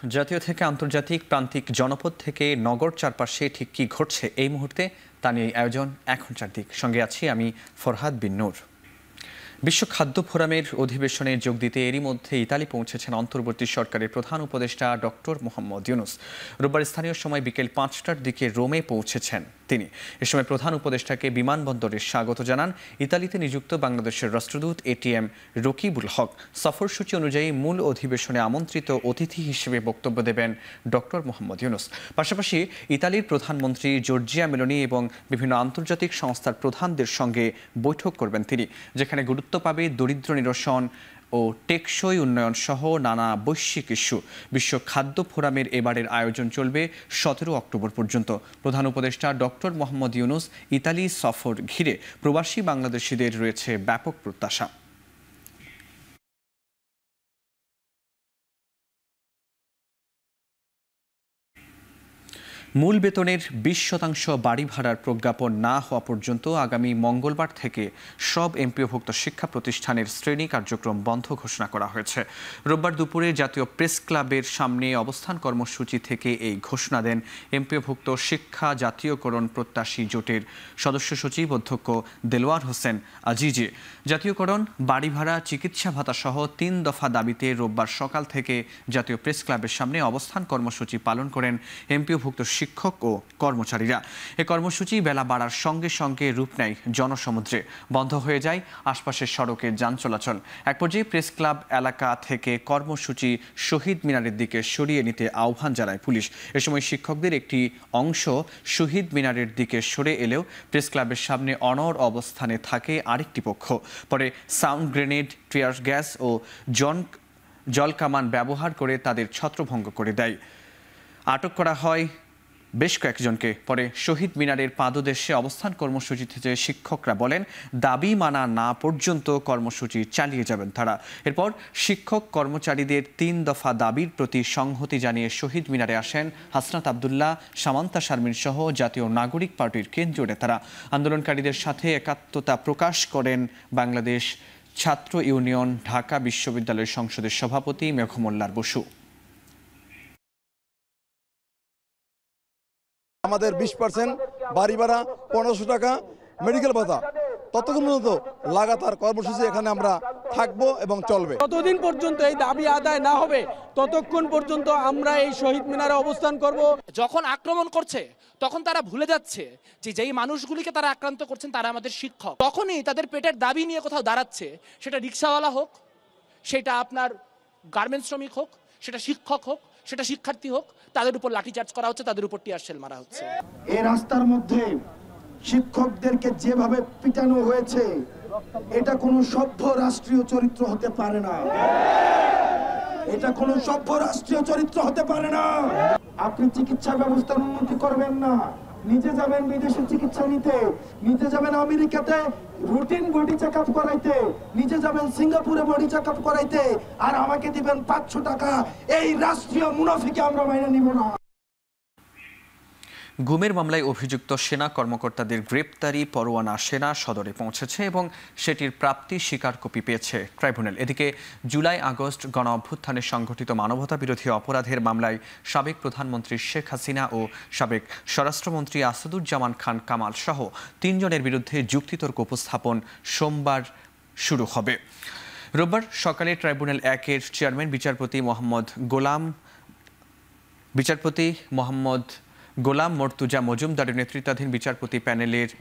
জাতীয় থেকে আন্তর্জাতিক প্রান্তিক জনপদ থেকে নগর চারপাশে ঠিক কি ঘটছে এই মুহূর্তে তা নিয়ে আয়োজন এখন চারদিক। সঙ্গে আছি আমি ফরহাদ বিন নূর। বিশ্ব খাদ্য ফোরামের অধিবেশনে যোগ দিতে এরই মধ্যে ইতালি পৌঁছেছেন অন্তর্বর্তী সরকারের প্রধান উপদেষ্টা ডক্টর মোহাম্মদ ইউনুস। রোববার স্থানীয় সময় বিকেল ৫টার দিকে রোমে পৌঁছেছেন তিনি। এ সময় প্রধান উপদেষ্টাকে বিমানবন্দরে স্বাগত জানান ইতালিতে নিযুক্ত বাংলাদেশের রাষ্ট্রদূত এটিএম রকিবুল হক। সফরসূচি অনুযায়ী মূল অধিবেশনে আমন্ত্রিত অতিথি হিসেবে বক্তব্য দেবেন ডক্টর মোহাম্মদ ইউনুস। পাশাপাশি ইতালির প্রধানমন্ত্রী জর্জিয়া মেলোনি এবং বিভিন্ন আন্তর্জাতিক সংস্থার প্রধানদের সঙ্গে বৈঠক করবেন তিনি, যেখানে গুরুত্ব পাবে দরিদ্র নিরসন ও টেকসই উন্নয়ন সহ নানা বৈশ্বিক ইস্যু। বিশ্ব খাদ্য ফোরামের এবারের আয়োজন চলবে ১৭ অক্টোবর পর্যন্ত। প্রধান উপদেষ্টা ডক্টর মোহাম্মদ ইউনুস ইতালি সফর ঘিরে প্রবাসী বাংলাদেশিদের রয়েছে ব্যাপক প্রত্যাশা। মূল বেতনের ২০% বাড়ি ভাড়ার প্রজ্ঞাপন না হওয়া পর্যন্ত আগামী মঙ্গলবার থেকে সব এমপিওভুক্ত শিক্ষা প্রতিষ্ঠানের শ্রেণী কার্যক্রম বন্ধ ঘোষণা করা হয়েছে। রোববার দুপুরে জাতীয় প্রেস ক্লাবের সামনে অবস্থান কর্মসূচি থেকে এই ঘোষণা দেন এমপিওভুক্ত শিক্ষা জাতীয়করণ প্রত্যাশী জোটের সদস্য সচিব অধ্যক্ষ দেলোয়ার হোসেন আজিজে। জাতীয়করণ, বাড়ি ভাড়া, চিকিৎসা ভাতা সহ ৩ দফা দাবিতে রোববার সকাল থেকে জাতীয় প্রেস ক্লাবের সামনে অবস্থান কর্মসূচি পালন করেন এমপিওভুক্ত শিক্ষক ও কর্মচারীরা। এ কর্মসূচি বেলা বাড়ার সঙ্গে সঙ্গে রূপ নেয় জনসমুদ্রে। বন্ধ হয়ে যায় আশপাশের সড়কের যান চলাচল। এক পর্যায়ে প্রেস ক্লাব এলাকা থেকে কর্মসূচি শহীদ মিনারের দিকে সরিয়ে নিতে আহ্বান জানায় পুলিশ। এ সময় শিক্ষকদের একটি অংশ শহীদ মিনারের দিকে সরে এলেও প্রেস ক্লাবের সামনে অনড় অবস্থানে থাকে আরেকটি পক্ষ। পরে সাউন্ড গ্রেনেড, টিয়ার গ্যাস ও জলকামান ব্যবহার করে তাদের ছত্রভঙ্গ করে দেয়। আটক করা হয় বেশ কয়েকজনকে। পরে শহীদ মিনারের পাদদেশে অবস্থান কর্মসূচিতে শিক্ষকরা বলেন দাবি মানা না পর্যন্ত কর্মসূচি চালিয়ে যাবেন তারা। এরপর শিক্ষক কর্মচারীদের ৩ দফা দাবির প্রতি সংহতি জানিয়ে শহীদ মিনারে আসেন হাসনাত আবদুল্লাহ, সামান্তা শারমিন সহ জাতীয় নাগরিক পার্টির কেন্দ্রীয় নেতারা। আন্দোলনকারীদের সাথে একাত্মতা প্রকাশ করেন বাংলাদেশ ছাত্র ইউনিয়ন ঢাকা বিশ্ববিদ্যালয়ের সংসদের সভাপতি মেঘমোল্লার বসু। আমাদের 20% বাড়ি ভাড়া, 1500 টাকা মেডিকেল ভাতা, ততক্ষণ পর্যন্ত লাগাতার কর্মসূচি এখানে আমরা থাকবো এবং চলবে। ততদিন পর্যন্ত এই দাবি আদায় না হবে ততক্ষণ পর্যন্ত আমরা এই শহীদ মিনারে অবস্থান করব। যখন আক্রমণ করছে তখন তারা ভুলে যাচ্ছে যে যেই মানুষগুলিকে তারা আক্রান্ত করছেন তারা আমাদের শিক্ষক। তখনই তাদের পেটের দাবি নিয়ে কোথাও দাঁড়াচ্ছে, সেটা রিক্সাওয়ালা হোক, সেটা আপনার গার্মেন্টস শ্রমিক হোক, সেটা শিক্ষক হোক, সেটা শিক্ষার্থী হোক, তাদের উপর লাঠিচার্জ করা হচ্ছে, তাদের উপর টিয়ার শেল মারা হচ্ছে। এই রাস্তার মধ্যে শিক্ষকদেরকে যেভাবে পিটানো হয়েছে এটা কোনো সভ্য রাষ্ট্রীয় চরিত্র হতে পারে না। এটা কোনো সভ্য রাষ্ট্রীয় চরিত্র হতে পারে না। আপনি চিকিৎসা ব্যবস্থার উন্নতি করবেন না, নিজে যাবেন বিদেশে চিকিৎসা নিতে, নিজে যাবেন আমেরিকাতে রুটিন বডি চেক আপ করাইতে, নিজে যাবেন সিঙ্গাপুরে বডি চেক আপ করাইতে, আর আমাকে দিবেন 500 টাকা। এই রাষ্ট্রীয় মুনাফিকে আমরা মাইনে নিব না। গুমের মামলায় অভিযুক্ত সেনা কর্মকর্তাদের গ্রেপ্তারি পরোয়ানা সেনা সদরে পৌঁছেছে এবং সেটির প্রাপ্তি স্বীকার কপি পেয়েছে ট্রাইব্যুনাল। এদিকে জুলাই আগস্ট গণ অভ্যুত্থানে সংঘটিত মানবতা বিরোধী অপরাধের মামলায় সাবেক প্রধানমন্ত্রী শেখ হাসিনা ও সাবেক স্বরাষ্ট্রমন্ত্রী আসাদুজ্জামান খান কামাল সহ 3 জনের বিরুদ্ধে যুক্তিতর্ক উপস্থাপন সোমবার শুরু হবে। রোববার সকালে ট্রাইব্যুনাল 1-এর চেয়ারম্যান বিচারপতি মোহাম্মদ গোলাম মর্তুজা মজুমদারের নেতৃত্বাধীন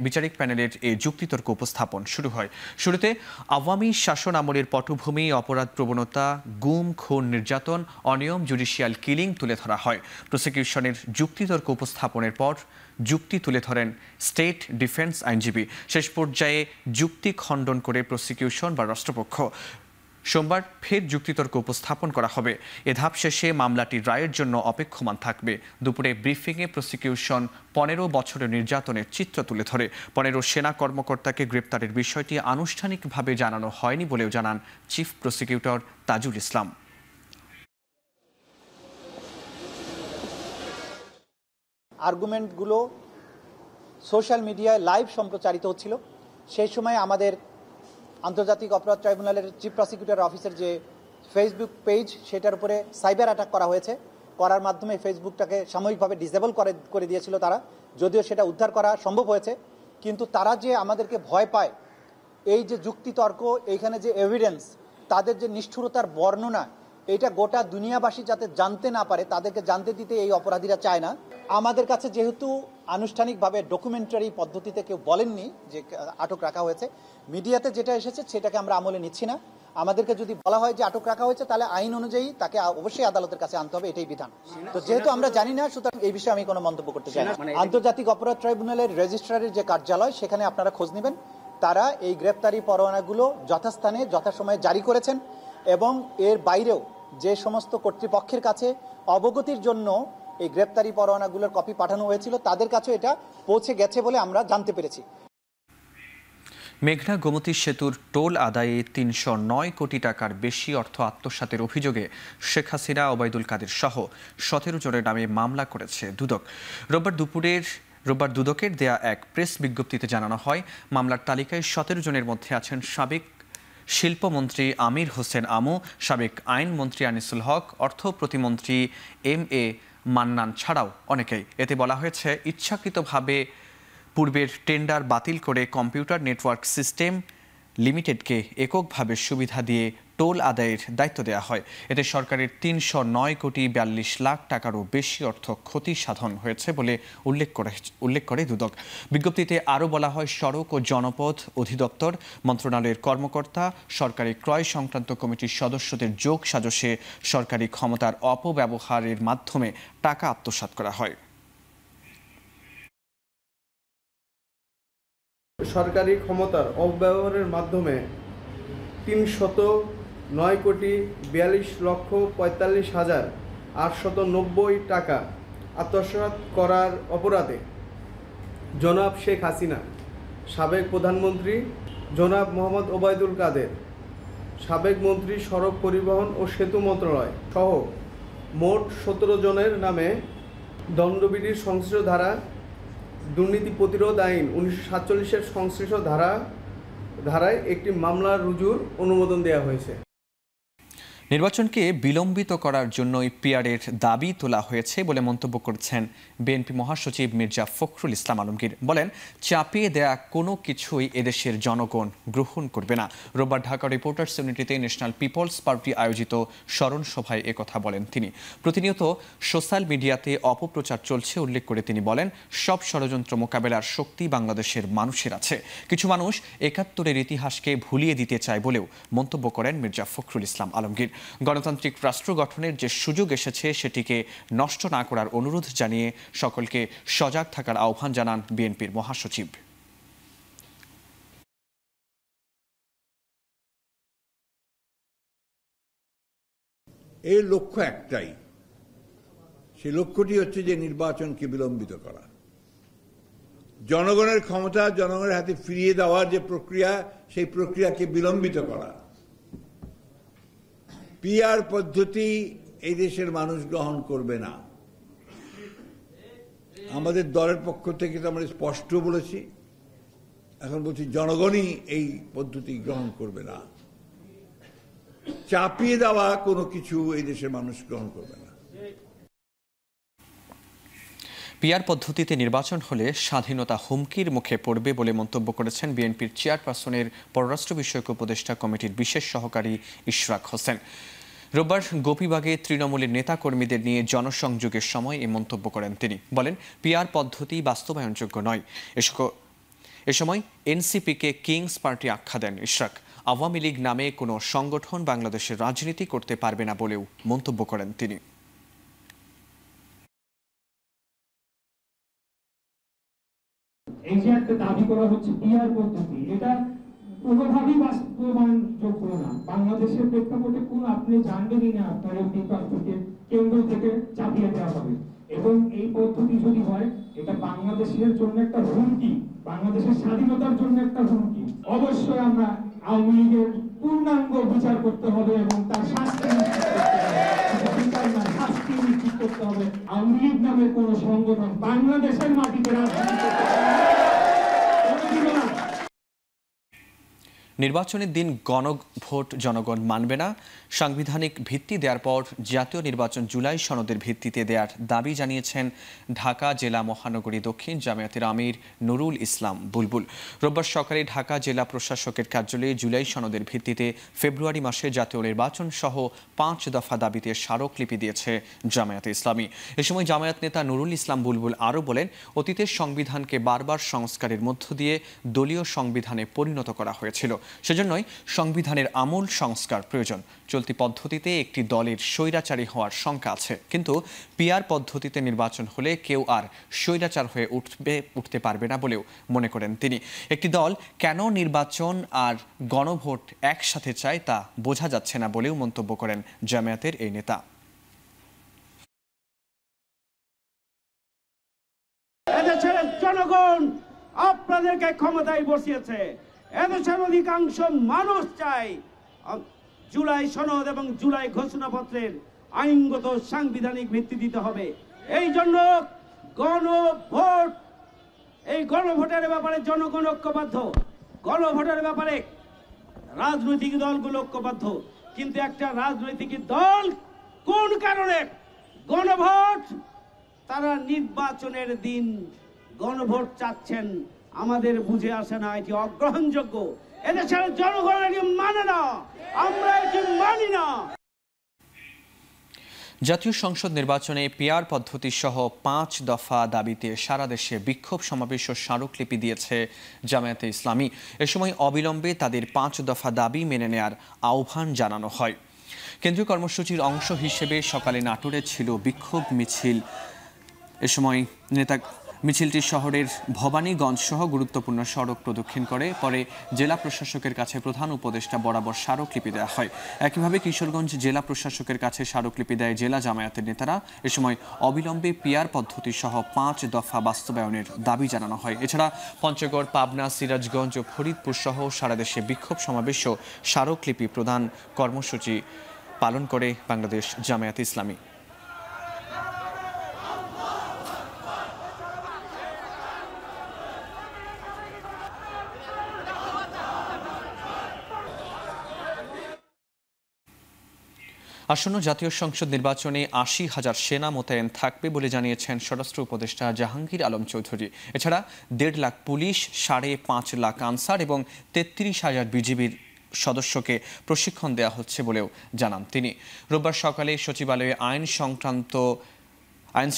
বিচারিক প্যানেলের এই যুক্তিতর্ক উপস্থাপন শুরু হয়। শুরুতে আওয়ামী শাসন আমলের পটভূমি, অপরাধ প্রবণতা, গুম, খুন, নির্যাতন, অনিয়ম, জুডিশিয়াল কিলিং তুলে ধরা হয়। প্রসিকিউশনের যুক্তিতর্ক উপস্থাপনের পর যুক্তি তুলে ধরেন স্টেট ডিফেন্স আইনজীবী। শেষ পর্যায়ে যুক্তি খণ্ডন করে প্রসিকিউশন বা রাষ্ট্রপক্ষ। সোমবার ফের যুক্তিতর্ক উপস্থাপন করা হবে। এ ধাপ শেষে মামলাটির রায়ের জন্য অপেক্ষমান থাকবে। দুপুরে ব্রিফিংয়ে প্রসিকিউশন 15 বছরের নির্যাতনের চিত্র তুলে ধরে। 15 সেনা কর্মকর্তাকে গ্রেপ্তারের বিষয়টি আনুষ্ঠানিকভাবে জানানো হয়নি বলেও জানান chief prosecutor Tajul Islam. আর্গুমেন্টগুলো social মিডিয়ায় লাইভ সম্প্রচারিত হচ্ছিল। সেই সময় আমাদের আন্তর্জাতিক অপরাধ ট্রাইব্যুনালের চিফ প্রসিকিউটর অফিসের যে ফেসবুক পেজ, সেটার উপরে সাইবার অ্যাটাক করা হয়েছে করার মাধ্যমে ফেসবুকটাকে সাময়িকভাবে ডিসেবল করে দিয়েছিল তারা, যদিও সেটা উদ্ধার করা সম্ভব হয়েছে। কিন্তু তারা যে আমাদেরকে ভয় পায়, এই যে যুক্তিতর্ক, এইখানে যে এভিডেন্স, তাদের যে নিষ্ঠুরতার বর্ণনা, এইটা গোটা দুনিয়াবাসী যাতে জানতে না পারে, তাদেরকে জানতে দিতে এই অপরাধীরা চায় না। আমাদের কাছে যেহেতু আনুষ্ঠানিকভাবে ডকুমেন্টারি পদ্ধতিতে কেউ বলেননি যে আটক রাখা হয়েছে, মিডিয়াতে যেটা এসেছে সেটাকে আমরা আমলে নিচ্ছি না। আমাদেরকে যদি বলা হয় যে আটক রাখা হয়েছে, তাহলে আইন অনুযায়ী তাকে অবশ্যই আদালতের কাছে আনতে হবে, এটাই বিধান। তো যেহেতু আমরা জানি না, সুতরাং এই বিষয়ে আমি কোনো মন্তব্য করতে চাই না। আন্তর্জাতিক অপরাধ ট্রাইব্যুনালের রেজিস্ট্রারের যে কার্যালয়, সেখানে আপনারা খোঁজ নেবেন, তারা এই গ্রেপ্তারি পরোয়ানাগুলো যথাস্থানে যথাসময়ে জারি করেছেন এবং এর বাইরেও যে সমস্ত কর্তৃপক্ষের কাছে অবগতির জন্য এই গ্রেপ্তারি পরোয়ানাগুলোর কপি পাঠানো হয়েছিল, তাদের কাছে এটা পৌঁছে গেছে বলে আমরা জানতে পেরেছি। মেঘনা গোমতী সেতুর টোল আদায়ে ৩০৯ কোটি টাকার বেশি অর্থ আত্মসাতের অভিযোগে শেখ হাসিনা, ওবায়দুল কাদের সহ ১৭ জনের নামে মামলা করেছে দুদক। রোববার দুদকের দেয়া এক প্রেস বিজ্ঞপ্তিতে জানানো হয়, মামলার তালিকায় ১৭ জনের মধ্যে আছেন সাবেক শিল্পমন্ত্রী আমির হোসেন আমু, সাবেক আইনমন্ত্রী আনিসুল হক, অর্থ প্রতিমন্ত্রী MA মান্নান ছাড়াও অনেকেই। এতে বলা হয়েছে, ইচ্ছাকৃতভাবে পূর্বের টেন্ডার বাতিল করে কম্পিউটার নেটওয়ার্ক সিস্টেম লিমিটেডকে এককভাবে সুবিধা দিয়ে টোল আদায়ের দায়িত্ব দেওয়া হয়। এতে সরকারের ৩০৯ কোটি ৪২ লাখ টাকারও বেশি অর্থ ক্ষতি সাধন হয়েছে বলে উল্লেখ করে দুদক। বিজ্ঞপ্তিতে আরও বলা হয়, সড়ক ও জনপথ অধিদপ্তর মন্ত্রণালয়ের কর্মকর্তা, সরকারি ক্রয় সংক্রান্ত কমিটির সদস্যদের যোগ সাজশে সরকারি ক্ষমতার অপব্যবহারের মাধ্যমে টাকা আত্মসাৎ করা হয়। সরকারি ক্ষমতার অপব্যবহারের মাধ্যমে ৩০৯ কোটি ৪২ লক্ষ ৪৫ হাজার ৮৯০ টাকা আত্মসাৎ করার অপরাধে জনাব শেখ হাসিনা, সাবেক প্রধানমন্ত্রী জনাব মোহাম্মদ ওবায়দুল কাদের, সাবেক মন্ত্রী সড়ক পরিবহন ও সেতু মন্ত্রণালয় সহ মোট ১৭ জনের নামে দণ্ডবিধির সংশ্লিষ্ট ধারা, দুর্নীতি প্রতিরোধ আইন ১৯৪৭-এর সংশ্লিষ্ট ধারায় একটি মামলা রুজুর অনুমোদন দেওয়া হয়েছে। নির্বাচনকে বিলম্বিত করার জন্যই পিআরের দাবি তোলা হয়েছে বলে মন্তব্য করেছেন বিএনপি মহাসচিব মির্জা ফখরুল ইসলাম আলমগীর। বলেন, চাপিয়ে দেয়া কোনো কিছুই এদেশের জনগণ গ্রহণ করবে না। রোববার ঢাকা রিপোর্টার্স ইউনিটিতে ন্যাশনাল পিপলস পার্টি আয়োজিত স্মরণ সভায় একথা বলেন তিনি। প্রতিনিয়ত সোশ্যাল মিডিয়াতে অপপ্রচার চলছে উল্লেখ করে তিনি বলেন, সব ষড়যন্ত্র মোকাবেলার শক্তি বাংলাদেশের মানুষের আছে। কিছু মানুষ ৭১-এর ইতিহাসকে ভুলিয়ে দিতে চায় বলেও মন্তব্য করেন মির্জা ফখরুল ইসলাম আলমগীর। গণতান্ত্রিক রাষ্ট্র গঠনের যে সুযোগ এসেছে, সেটিকে নষ্ট না করার অনুরোধ জানিয়ে সকলকে সজাগ থাকার আহ্বান জানান বিএনপির মহাসচিব। এর লক্ষ্য একটাই, সেই লক্ষ্যটি হচ্ছে যে নির্বাচনকে বিলম্বিত করা, জনগণের ক্ষমতা জনগণের হাতে ফিরিয়ে দেওয়ার যে প্রক্রিয়া, সেই প্রক্রিয়াকে বিলম্বিত করা। পিআর পদ্ধতি এই দেশের মানুষ গ্রহণ করবে না। আমাদের দলের পক্ষ থেকে তো আমরা স্পষ্ট বলেছি, এখন বলছি জনগণই এই পদ্ধতি গ্রহণ করবে না। চাপিয়ে দেওয়া কোনো কিছু এই দেশের মানুষ গ্রহণ করবে না। পিআর পদ্ধতিতে নির্বাচন হলে স্বাধীনতা হুমকির মুখে পড়বে বলে মন্তব্য করেছেন বিএনপির চেয়ারপারসনের পররাষ্ট্র বিষয়ক উপদেষ্টা কমিটির বিশেষ সহকারী ইশরাক হোসেন। রোববার গোপীবাগে তৃণমূলের নেতাকর্মীদের নিয়ে জনসংযোগের সময় এই মন্তব্য করেন তিনি। বলেন, পিআর পদ্ধতি বাস্তবায়নযোগ্য নয়। এ সময় এনসিপিকে কিংস পার্টি আখ্যা দেন ইশরাক। আওয়ামী লীগ নামে কোনো সংগঠন বাংলাদেশের রাজনীতি করতে পারবে না বলেও মন্তব্য করেন তিনি। এই যে একটা দাবি করা হচ্ছে পিআর পদ্ধতি, এটা কোনোভাবেই বাস্তবায়নযোগ্য না। বাংলাদেশের প্রেক্ষাপটে কোন আপনি জানবেনই না আপনার এমপি থেকে কেন্দ্র থেকে চাপিয়ে দেওয়া হবে। এবং এই পদ্ধতি যদি হয়, এটা বাংলাদেশের জন্য একটা হুমকি, বাংলাদেশের স্বাধীনতার জন্য একটা হুমকি। অবশ্যই আমরা আওয়ামী লীগের পূর্ণাঙ্গ বিচার করতে হবে এবং তার শাস্তি নিশ্চিত করতে হবে। আওয়ামী লীগ নামের কোন সংগঠন বাংলাদেশের মাটিতে রাজনীতি করতে পারে না। নির্বাচনের দিন গণভোট জনগণ মানবে না, সাংবিধানিক ভিত্তি দেওয়ার পর জাতীয় নির্বাচন জুলাই সনদের ভিত্তিতে দেওয়ার দাবি জানিয়েছেন ঢাকা জেলা মহানগরী দক্ষিণ জামায়াতের আমির নুরুল ইসলাম বুলবুল। রোববার সকালে ঢাকা জেলা প্রশাসকের কার্যালয়ে জুলাই সনদের ভিত্তিতে ফেব্রুয়ারি মাসে জাতীয় নির্বাচন সহ 5 দফা দাবিতে স্মারকলিপি দিয়েছে জামায়াতে ইসলামী। এ সময় জামায়াত নেতা নুরুল ইসলাম বুলবুল আরও বলেন, অতীতের সংবিধানকে বারবার সংস্কারের মধ্য দিয়ে দলীয় সংবিধানে পরিণত করা হয়েছিল, সেজন্যই সংবিধানের আমূল সংস্কার প্রয়োজন। চলতি পদ্ধতিতে একটি দলের স্বৈরাচারী হওয়ার শঙ্কা আছে, কিন্তু পিআর পদ্ধতিতে নির্বাচন হলে কেউ আর স্বৈরাচার হয়ে উঠতে পারবে না বলেও মনে করেন তিনি। একটি দল কেন নির্বাচন আর গণভোট একসাথে চায় তা বোঝা যাচ্ছে না বলেও মন্তব্য করেন জামায়াতের এই নেতা। এদেশের জনগণ আপনাদেরকে ক্ষমতায় বসিয়েছে, এদেশের অধিকাংশ মানুষ চায় জুলাই সনদ এবং জুলাই ঘোষণাপত্রের আইনগত সাংবিধানিক ভিত্তি দিতে হবে। এই জন্য গণভোট, এই গণভোটের ব্যাপারে জনগণ ঐক্যবদ্ধ, গণভোটের ব্যাপারে রাজনৈতিক দলগুলো ঐক্যবদ্ধ, কিন্তু একটা রাজনৈতিক দল কোন কারণে গণভোট, তারা নির্বাচনের দিন গণভোট চাচ্ছেন আমাদের বুঝে আসে না। এটি অগ্রহণযোগ্য, এদেশের জনগণ এটি মানে না, আমরা এটি মানি না। জাতীয় সংসদ নির্বাচনে পিআর পদ্ধতি সহ 5 দফা দাবিতে সারা দেশে বিক্ষোভ সমাবেশ ও স্মারকলিপি দিয়েছে জামায়াতে ইসলামী। এ সময় অবিলম্বে তাদের 5 দফা দাবি মেনে নেয়ার আহ্বান জানানো হয়। কেন্দ্রীয় কর্মসূচির অংশ হিসেবে সকালে নাটোরে ছিল বিক্ষোভ মিছিল। এ সময় মিছিলটি শহরের ভবানীগঞ্জ সহ গুরুত্বপূর্ণ সড়ক প্রদক্ষিণ করে, পরে জেলা প্রশাসকের কাছে প্রধান উপদেষ্টা বরাবর স্মারকলিপি দেওয়া হয়। একইভাবে কিশোরগঞ্জ জেলা প্রশাসকের কাছে স্মারকলিপি দেয় জেলা জামায়াতের নেতারা। এ সময় অবিলম্বে পিআর পদ্ধতি সহ 5 দফা বাস্তবায়নের দাবি জানানো হয়। এছাড়া পঞ্চগড়, পাবনা, সিরাজগঞ্জ ও ফরিদপুর সহ সারা দেশে বিক্ষোভ সমাবেশ ও স্মারকলিপি প্রদান কর্মসূচি পালন করে বাংলাদেশ জামায়াতে ইসলামী। আসন্ন জাতীয় সংসদ নির্বাচনে 80,000 সেনা মোতায়েন থাকবে বলে জানিয়েছেন স্বরাষ্ট্র উপদেষ্টা জাহাঙ্গীর আলম চৌধুরী। এছাড়া 1.5 লাখ পুলিশ, 5.5 লাখ আনসার এবং 33,000 বিজিবির সদস্যকে প্রশিক্ষণ দেওয়া হচ্ছে বলেও জানান তিনি। রোববার সকালে সচিবালয়ে আইন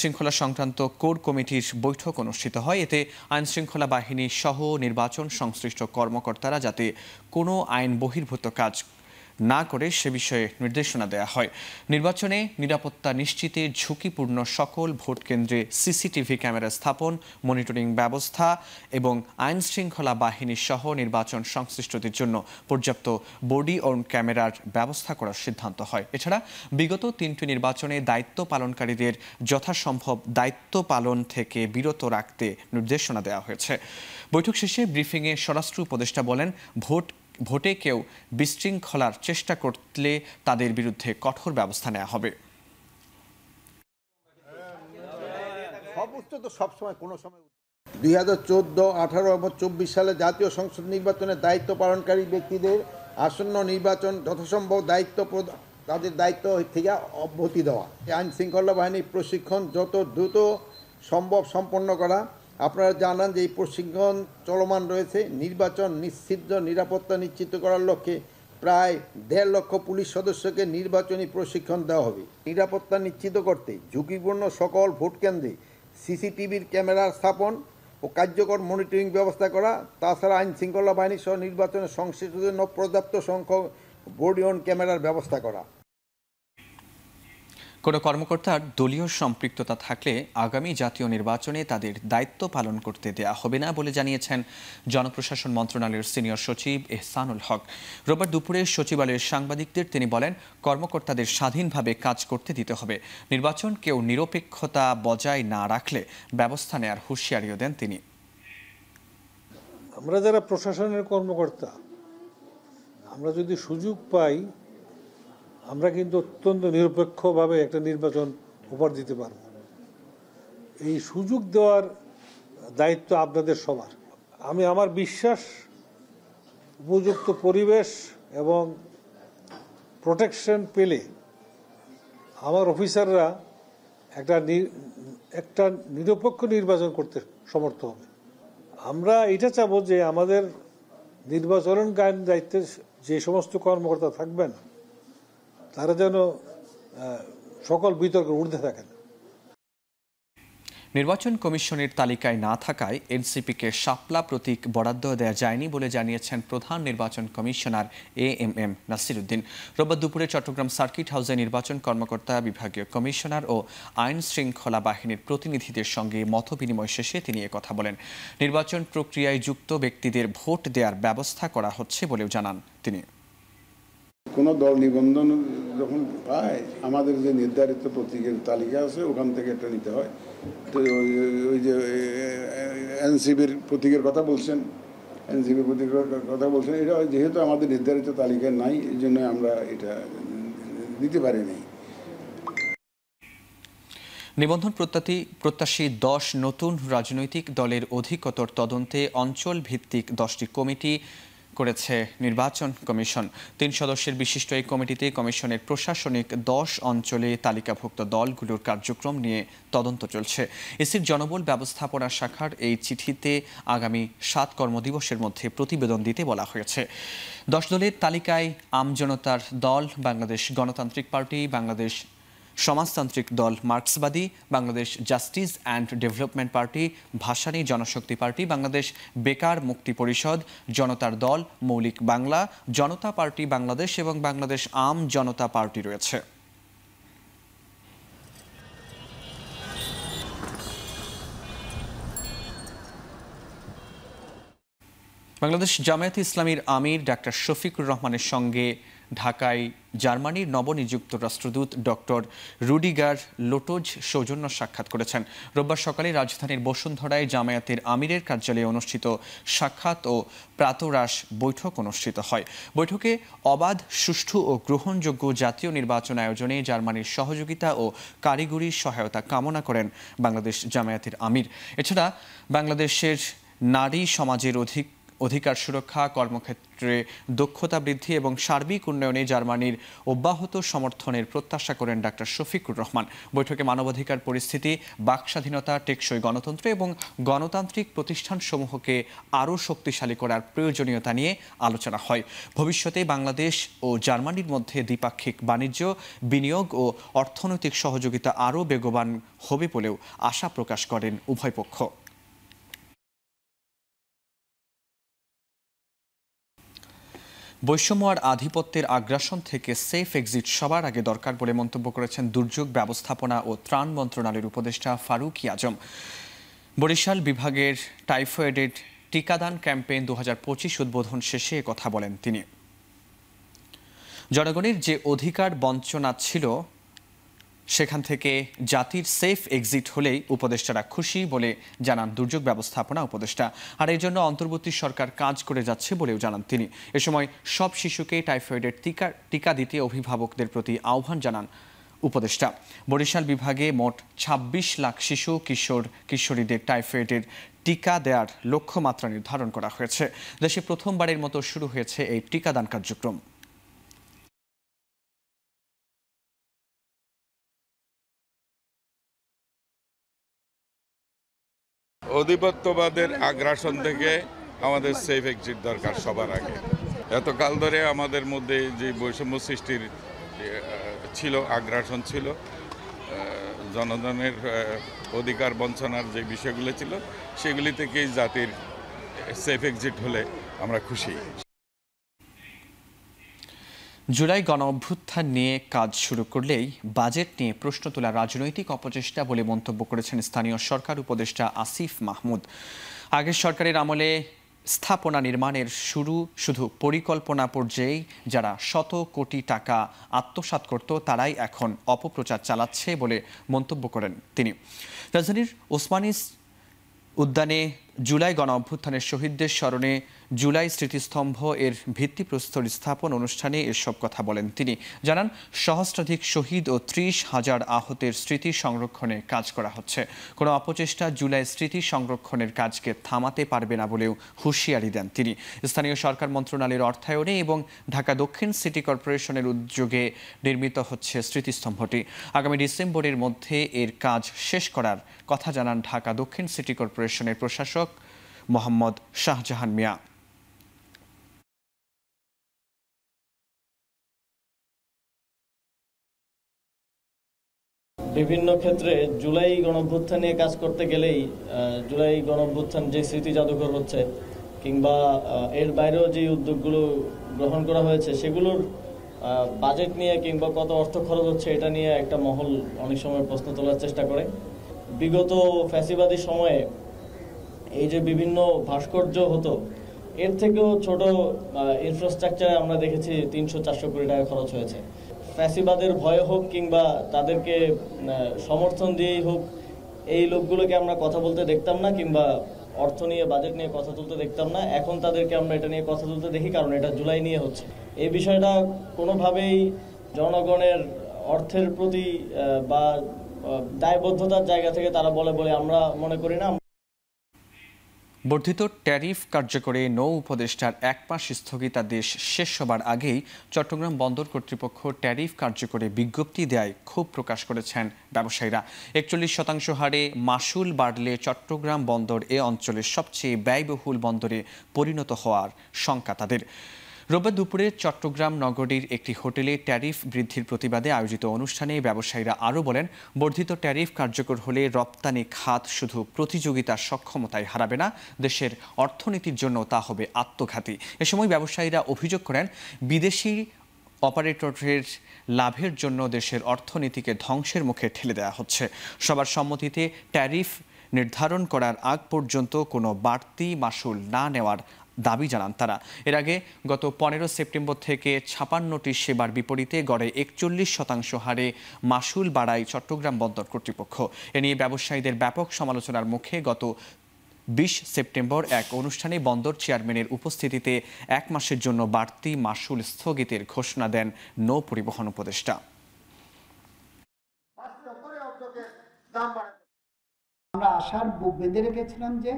শৃঙ্খলা সংক্রান্ত কোর কমিটির বৈঠক অনুষ্ঠিত হয়। এতে আইন শৃঙ্খলা বাহিনী সহ নির্বাচন সংশ্লিষ্ট কর্মকর্তারা যাতে কোনো আইন বহির্ভূত কাজ না করে সে বিষয়ে নির্দেশনা দেওয়া হয়। নির্বাচনে নিরাপত্তা নিশ্চিতে ঝুঁকিপূর্ণ সকল ভোট কেন্দ্রে সিসিটিভি ক্যামেরা স্থাপন, মনিটরিং ব্যবস্থা এবং আইন শৃঙ্খলা বাহিনী সহ নির্বাচন সংশ্লিষ্টদের জন্য পর্যাপ্ত বডি অন ক্যামেরার ব্যবস্থা করার সিদ্ধান্ত হয়। এছাড়া বিগত 3টি নির্বাচনে দায়িত্ব পালনকারীদের যথাসম্ভব দায়িত্ব পালন থেকে বিরত রাখতে নির্দেশনা দেওয়া হয়েছে। বৈঠক শেষে ব্রিফিংয়ে স্বরাষ্ট্র উপদেষ্টা বলেন, ভোটে কেউ বিশৃঙ্খলার চেষ্টা করলে তাদের বিরুদ্ধে কঠোর ব্যবস্থা নেওয়া হবে। 2014, 18 এবং 24 সালে জাতীয় সংসদ নির্বাচনের দায়িত্ব পালনকারী ব্যক্তিদের আসন্ন নির্বাচন যথাসম্ভব তাদের দায়িত্ব থেকে অব্যাহতি দেওয়া, আইন শৃঙ্খলা বাহিনীর প্রশিক্ষণ যত দ্রুত সম্ভব সম্পন্ন করা। আপনারা জানান যে এই প্রশিক্ষণ চলমান রয়েছে। নির্বাচন নিশ্চিত নিরাপত্তা নিশ্চিত করার লক্ষ্যে প্রায় 1.5 লক্ষ পুলিশ সদস্যকে নির্বাচনী প্রশিক্ষণ দেওয়া হবে। নিরাপত্তা নিশ্চিত করতে ঝুঁকিপূর্ণ সকল ভোট কেন্দ্রে সিসিটিভির ক্যামেরা স্থাপন ও কার্যকর মনিটরিং ব্যবস্থা করা। তাছাড়া আইন শৃঙ্খলা বাহিনী সহ নির্বাচনের সংশ্লিষ্টদের জন্য পর্যাপ্ত সংখ্যক বডি অন ক্যামেরার ব্যবস্থা করা। কোনো কর্মকর্তার দলীয় সম্পৃক্ততা থাকলে আগামী জাতীয় নির্বাচনে তাদের দায়িত্ব পালন করতে দেয়া হবে না বলে জানিয়েছেন জনপ্রশাসন মন্ত্রণালয়ের সিনিয়র সচিব এহসানুল হক। রোববার দুপুরে সচিবালয়ের সাংবাদিকদের তিনি বলেন, কর্মকর্তাদের স্বাধীনভাবে কাজ করতে দিতে হবে। নির্বাচন কেউ নিরপেক্ষতা বজায় না রাখলে ব্যবস্থা নেওয়ার হুঁশিয়ারিও দেন তিনি। আমরা যারা প্রশাসনের কর্মকর্তা, আমরা যদি সুযোগ পাই, আমরা কিন্তু অত্যন্ত নিরপেক্ষভাবে একটা নির্বাচন উপহার দিতে পারব। এই সুযোগ দেওয়ার দায়িত্ব আপনাদের সবার। আমার বিশ্বাস উপযুক্ত পরিবেশ এবং প্রোটেকশন পেলে আমার অফিসাররা একটা নিরপেক্ষ নির্বাচন করতে সমর্থ হবে। আমরা এটা চাবো যে আমাদের নির্বাচনকালীন দায়িত্বে যে সমস্ত কর্মকর্তা থাকবেন তারা যেন সকল বিতর্কের ঊর্ধ্বে থাকেন। নির্বাচন কমিশনের তালিকায় না থাকায় এনসিপিকে শাপলা প্রতীক বরাদ্দ দেওয়া যায়নি বলে জানিয়েছেন প্রধান নির্বাচন কমিশনার AMM নাসির উদ্দিন। রোববার দুপুরে চট্টগ্রাম সার্কিট হাউসে নির্বাচন কর্মকর্তা, বিভাগীয় কমিশনার ও আইন শৃঙ্খলা বাহিনীর প্রতিনিধিদের সঙ্গে মতবিনিময় শেষে তিনি কথা বলেন। নির্বাচন প্রক্রিয়ায় যুক্ত ব্যক্তিদের ভোট দেওয়ার ব্যবস্থা করা হচ্ছে বলেও জানান তিনি। কোনো দল নিবন্ধন যখন পায় আমাদের যে নির্ধারিত প্রতীকের তালিকা আছে ওখান থেকে এটা নিতে হয়। তো ওই যে এনসিপির প্রতীকের কথা বলছেন, এনসিপির প্রতীকের কথা বলছেন, এটা যেহেতু আমাদের নির্ধারিত তালিকায় নাই এই জন্য আমরা এটা দিতে পারিনি। নিবন্ধন প্রত্যাশী 10 নতুন রাজনৈতিক দলের অধিকতর তদন্তে অঞ্চল ভিত্তিক 10টি কমিটি করেছে নির্বাচন কমিশন। 3 সদস্যের বিশিষ্ট এই কমিটিতে কমিশনের প্রশাসনিক 10 অঞ্চলে তালিকাভুক্ত দলগুলোর কার্যক্রম নিয়ে তদন্ত চলছে। ইসির জনবল ব্যবস্থাপনা শাখার এই চিঠিতে আগামী 7 কর্মদিবসের মধ্যে প্রতিবেদন দিতে বলা হয়েছে। 10 দলের তালিকায় আমজনতার দল, বাংলাদেশ গণতান্ত্রিক party, Bangladesh Samajtantrik Dal Marxbadi, Bangladesh justice and development party, Bhasani Janashakti party, Bangladesh বেকার মুক্তি পরিষদ, জনতার দল, মৌলিক বাংলা, জনতা পার্টি বাংলাদেশ এবং বাংলাদেশ আম জনতা পার্টি রয়েছে। বাংলাদেশ জামায়াতে ইসলামীর আমির ডাক্তার শফিকুর রহমানের সঙ্গে ঢাকায় জার্মানির নবনিযুক্ত রাষ্ট্রদূত ডক্টর রুডিগার লোটোজ সৌজন্য সাক্ষাৎ করেছেন। রোববার সকালে রাজধানীর বসুন্ধরায় জামায়াতের আমিরের কার্যালয়ে অনুষ্ঠিত সাক্ষাৎ ও প্রাতরাশ বৈঠক অনুষ্ঠিত হয়। বৈঠকে অবাধ, সুষ্ঠু ও গ্রহণযোগ্য জাতীয় নির্বাচন আয়োজনে জার্মানির সহযোগিতা ও কারিগরি সহায়তা কামনা করেন বাংলাদেশ জামায়াতের আমির। এছাড়া বাংলাদেশের নারী সমাজের অধিকার সুরক্ষা, কর্মক্ষেত্রে দক্ষতা বৃদ্ধি এবং সার্বিক উন্নয়নে জার্মানির অব্যাহত সমর্থনের প্রত্যাশা করেন ডাক্তার শফিকুর রহমান। বৈঠকে মানবাধিকার পরিস্থিতি, বাকস্বাধীনতা, টেকসই গণতন্ত্র এবং গণতান্ত্রিক প্রতিষ্ঠানসমূহকে আরও শক্তিশালী করার প্রয়োজনীয়তা নিয়ে আলোচনা হয়। ভবিষ্যতে বাংলাদেশ ও জার্মানির মধ্যে দ্বিপাক্ষিক বাণিজ্য, বিনিয়োগ ও অর্থনৈতিক সহযোগিতা আরও বেগবান হবে বলেও আশা প্রকাশ করেন উভয় পক্ষ। বৈষম্য আর আধিপত্যের আগ্রাসন থেকে সেফ এক্সিট সবার আগে দরকার বলে মন্তব্য করেছেন দুর্যোগ ব্যবস্থাপনা ও ত্রাণ মন্ত্রণালয়ের উপদেষ্টা ফারুকী আজম। বরিশাল বিভাগের টাইফয়েডের টিকাদান ক্যাম্পেইন 2025 উদ্বোধন শেষে কথা বলেন তিনি। জনগণের যে অধিকার বঞ্চনা ছিল সেখান থেকে জাতির সেফ এক্সিট হলেই উপদেষ্টারা খুশি বলে জানান দুর্যোগ ব্যবস্থাপনা উপদেষ্টা। আর এই জন্য অন্তর্বর্তী সরকার কাজ করে যাচ্ছে বলেও জানান তিনি। এ সময় সব শিশুকে টাইফয়েডের টিকা দিতে অভিভাবকদের প্রতি আহ্বান জানান উপদেষ্টা। বরিশাল বিভাগে মোট 26 লাখ শিশু, কিশোর কিশোরীদের টাইফয়েডের টিকা দেওয়ার লক্ষ্যমাত্রা নির্ধারণ করা হয়েছে। দেশে প্রথমবারের মতো শুরু হয়েছে এই টিকাদান কার্যক্রম। আধিপত্যবাদের আগ্রাসন থেকে আমাদের সেফ এক্সিট দরকার সবার আগে। এতকাল ধরে আমাদের মধ্যে যে বৈষম্য সৃষ্টির ছিল, আগ্রাসন ছিল, জনগণের অধিকার বঞ্চনার যে বিষয়গুলো ছিল সেগুলি থেকেই জাতির সেফ এক্সিট হলে আমরা খুশি। জুলাই গণ অভ্যুত্থান নিয়ে কাজ শুরু করলেই বাজেট নিয়ে প্রশ্ন তোলা রাজনৈতিক অপচেষ্টা বলে মন্তব্য করেছেন স্থানীয় সরকার উপদেষ্টা আসিফ মাহমুদ। আগের সরকারের আমলে স্থাপনা নির্মাণের শুধু পরিকল্পনা পর্যায়ে যারা শত কোটি টাকা আত্মসাৎ করত তারাই এখন অপপ্রচার চালাচ্ছে বলে মন্তব্য করেন তিনি। রাজধানীর ওসমানী উদ্যানে জুলাই গণ অভ্যুত্থানের শহীদদের স্মরণে জুলাই স্মৃতিস্তম্ভ এর ভিত্তিপ্রস্তর স্থাপন অনুষ্ঠানে এসব কথা বলেন তিনি। জানান, সহস্রাধিক শহীদ ও ৩০,০০০ আহতের স্মৃতি সংরক্ষণে কাজ করা হচ্ছে। কোনো অপচেষ্টা জুলাই স্মৃতি সংরক্ষণের কাজকে থামাতে পারবে না বলেও হুঁশিয়ারি দেন তিনি। স্থানীয় সরকার মন্ত্রণালয়ের অর্থায়নে এবং ঢাকা দক্ষিণ সিটি কর্পোরেশনের উদ্যোগে নির্মিত হচ্ছে স্মৃতিস্তম্ভটি। আগামী ডিসেম্বরের মধ্যে এর কাজ শেষ করার কথা জানান ঢাকা দক্ষিণ সিটি কর্পোরেশনের প্রশাসক মোহাম্মদ শাহজাহান মিয়া। বিভিন্ন ক্ষেত্রে জুলাই গণঅভ্যুত্থান নিয়ে কাজ করতে গেলেই জুলাই গণঅভ্যুত্থান যে স্মৃতি জাদুঘর হচ্ছে কিংবা এর বাইরেও যে উদ্যোগগুলো গ্রহণ করা হয়েছে সেগুলোর বাজেট নিয়ে কিংবা কত অর্থ খরচ হচ্ছে এটা নিয়ে একটা মহল অনেক সময় প্রশ্ন তোলার চেষ্টা করে। বিগত ফ্যাসিবাদী সময়ে এই যে বিভিন্ন ভাস্কর্য হতো, এর থেকেও ছোট ইনফ্রাস্ট্রাকচারে আমরা দেখেছি ৩০০-৪০০ কোটি টাকা খরচ হয়েছে। ফ্যাসিবাদের ভয়ে হোক কিংবা তাদেরকে সমর্থন দিয়েই হোক, এই লোকগুলোকে আমরা কথা বলতে দেখতাম না কিংবা অর্থ নিয়ে বাজেট নিয়ে কথা তুলতে দেখতাম না। এখন তাদেরকে আমরা এটা নিয়ে কথা তুলতে দেখি, কারণ এটা জুলাই নিয়ে হচ্ছে। এই বিষয়টা কোনোভাবেই জনগণের অর্থের প্রতি বা দায়বদ্ধতার জায়গা থেকে তারা বলে আমরা মনে করি না। বর্ধিত ট্যারিফ কার্যকরে নৌ উপদেষ্টার 1 মাস স্থগিতাদেশ শেষ হবার আগেই চট্টগ্রাম বন্দর কর্তৃপক্ষ ট্যারিফ কার্যকরে বিজ্ঞপ্তি দেয় ক্ষোভ প্রকাশ করেছেন ব্যবসায়ীরা। 41% হারে মাসুল বাড়লে চট্টগ্রাম বন্দর এ অঞ্চলের সবচেয়ে ব্যয়বহুল বন্দরে পরিণত হওয়ার শঙ্কা তাদের। রোববার দুপুরে চট্টগ্রাম নগরীর একটি হোটেলে ট্যারিফ বৃদ্ধির প্রতিবাদে আয়োজিত অনুষ্ঠানে ব্যবসায়ীরা আরও বলেন, বর্ধিত ট্যারিফ কার্যকর হলে রপ্তানি খাত শুধু প্রতিযোগিতার সক্ষমতায় হারাবে না, দেশের অর্থনীতির জন্য তা হবে আত্মঘাতী। এ সময় ব্যবসায়ীরা অভিযোগ করেন, বিদেশি অপারেটরের লাভের জন্য দেশের অর্থনীতিকে ধ্বংসের মুখে ঠেলে দেওয়া হচ্ছে। সবার সম্মতিতে ট্যারিফ নির্ধারণ করার আগ পর্যন্ত কোনো বাড়তি মাসুল না নেওয়ার দাবি জানান তারা। এর আগে গত 15 সেপ্টেম্বর থেকে 56টি সেবার বিপরীতে গড়ে 41% হারে মাসুল বাড়ায় চট্টগ্রাম বন্দর কর্তৃপক্ষ। এ নিয়ে ব্যবসায়ীদের ব্যাপক সমালোচনার মুখে গত 20 সেপ্টেম্বর এক অনুষ্ঠানে বন্দর চেয়ারম্যানের উপস্থিতিতে 1 মাসের জন্য বাড়তি মাসুল স্থগিতের ঘোষণা দেন নৌ পরিবহন উপদেষ্টা। আমরা আশার বুক বেঁধে রেখেছিলাম যে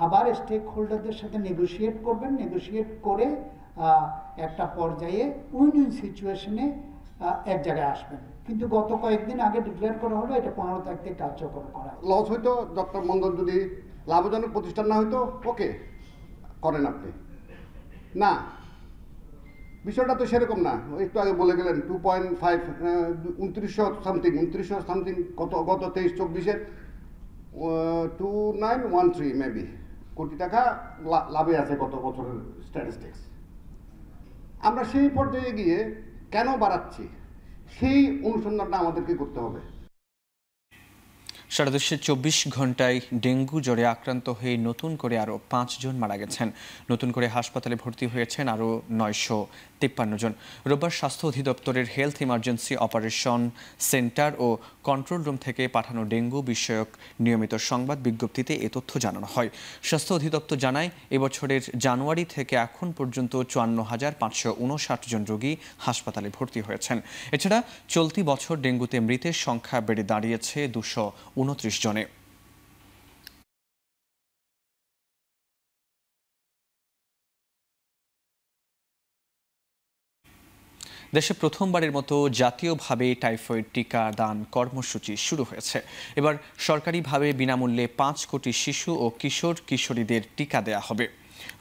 আবার স্টেক হোল্ডারদের সাথে নেগোশিয়েট করবেন, নেগোশিয়েট করে একটা পর্যায়ে উইন উইন সিচুয়েশনে এক জায়গায় আসবেন। কিন্তু গত কয়েকদিন আগে ডিক্লেয়ার করা হলো এটা 15 তারিখ থেকে কার্যকর করা। লস হইতো, ডক্টর বন্দর যদি লাভজনক প্রতিষ্ঠান না হইতো, ওকে করেন আপনি না, বিষয়টা তো সেরকম না। একটু আগে বলে গেলেন 2.5 2900 সামথিং গত 23-24-এর 2913 মেবি কোটি টাকা লাভে আছে গত বছরের স্ট্যাটিস্টিক্স। আমরা সেই পর্যায়ে গিয়ে কেন বাড়াচ্ছি সেই অনুসন্ধানটা আমাদেরকে করতে হবে। সারা দেশে 24 ঘন্টায় ডেঙ্গু জ্বরে আক্রান্ত হয়ে নতুন করে আরও 5 জন মারা গেছেন। নতুন করে হাসপাতালে ভর্তি হয়েছেন আরও 953 জন। রোববার স্বাস্থ্য অধিদপ্তরের হেলথ ইমার্জেন্সি অপারেশন সেন্টার ও কন্ট্রোল রুম থেকে পাঠানো ডেঙ্গু বিষয়ক নিয়মিত সংবাদ বিজ্ঞপ্তিতে এ তথ্য জানানো হয়। স্বাস্থ্য অধিদপ্তর জানায়, এবছরের জানুয়ারি থেকে এখন পর্যন্ত 54,559 জন রোগী হাসপাতালে ভর্তি হয়েছেন। এছাড়া চলতি বছর ডেঙ্গুতে মৃতের সংখ্যা বেড়ে দাঁড়িয়েছে 229 জনে। দেশে প্রথমবারের মতো জাতীয়ভাবে টাইফয়েড টিকা দান কর্মসূচি শুরু হয়েছে। এবার সরকারিভাবে বিনামূল্যে 5 কোটি শিশু ও কিশোর কিশোরীদের টিকা দেয়া হবে।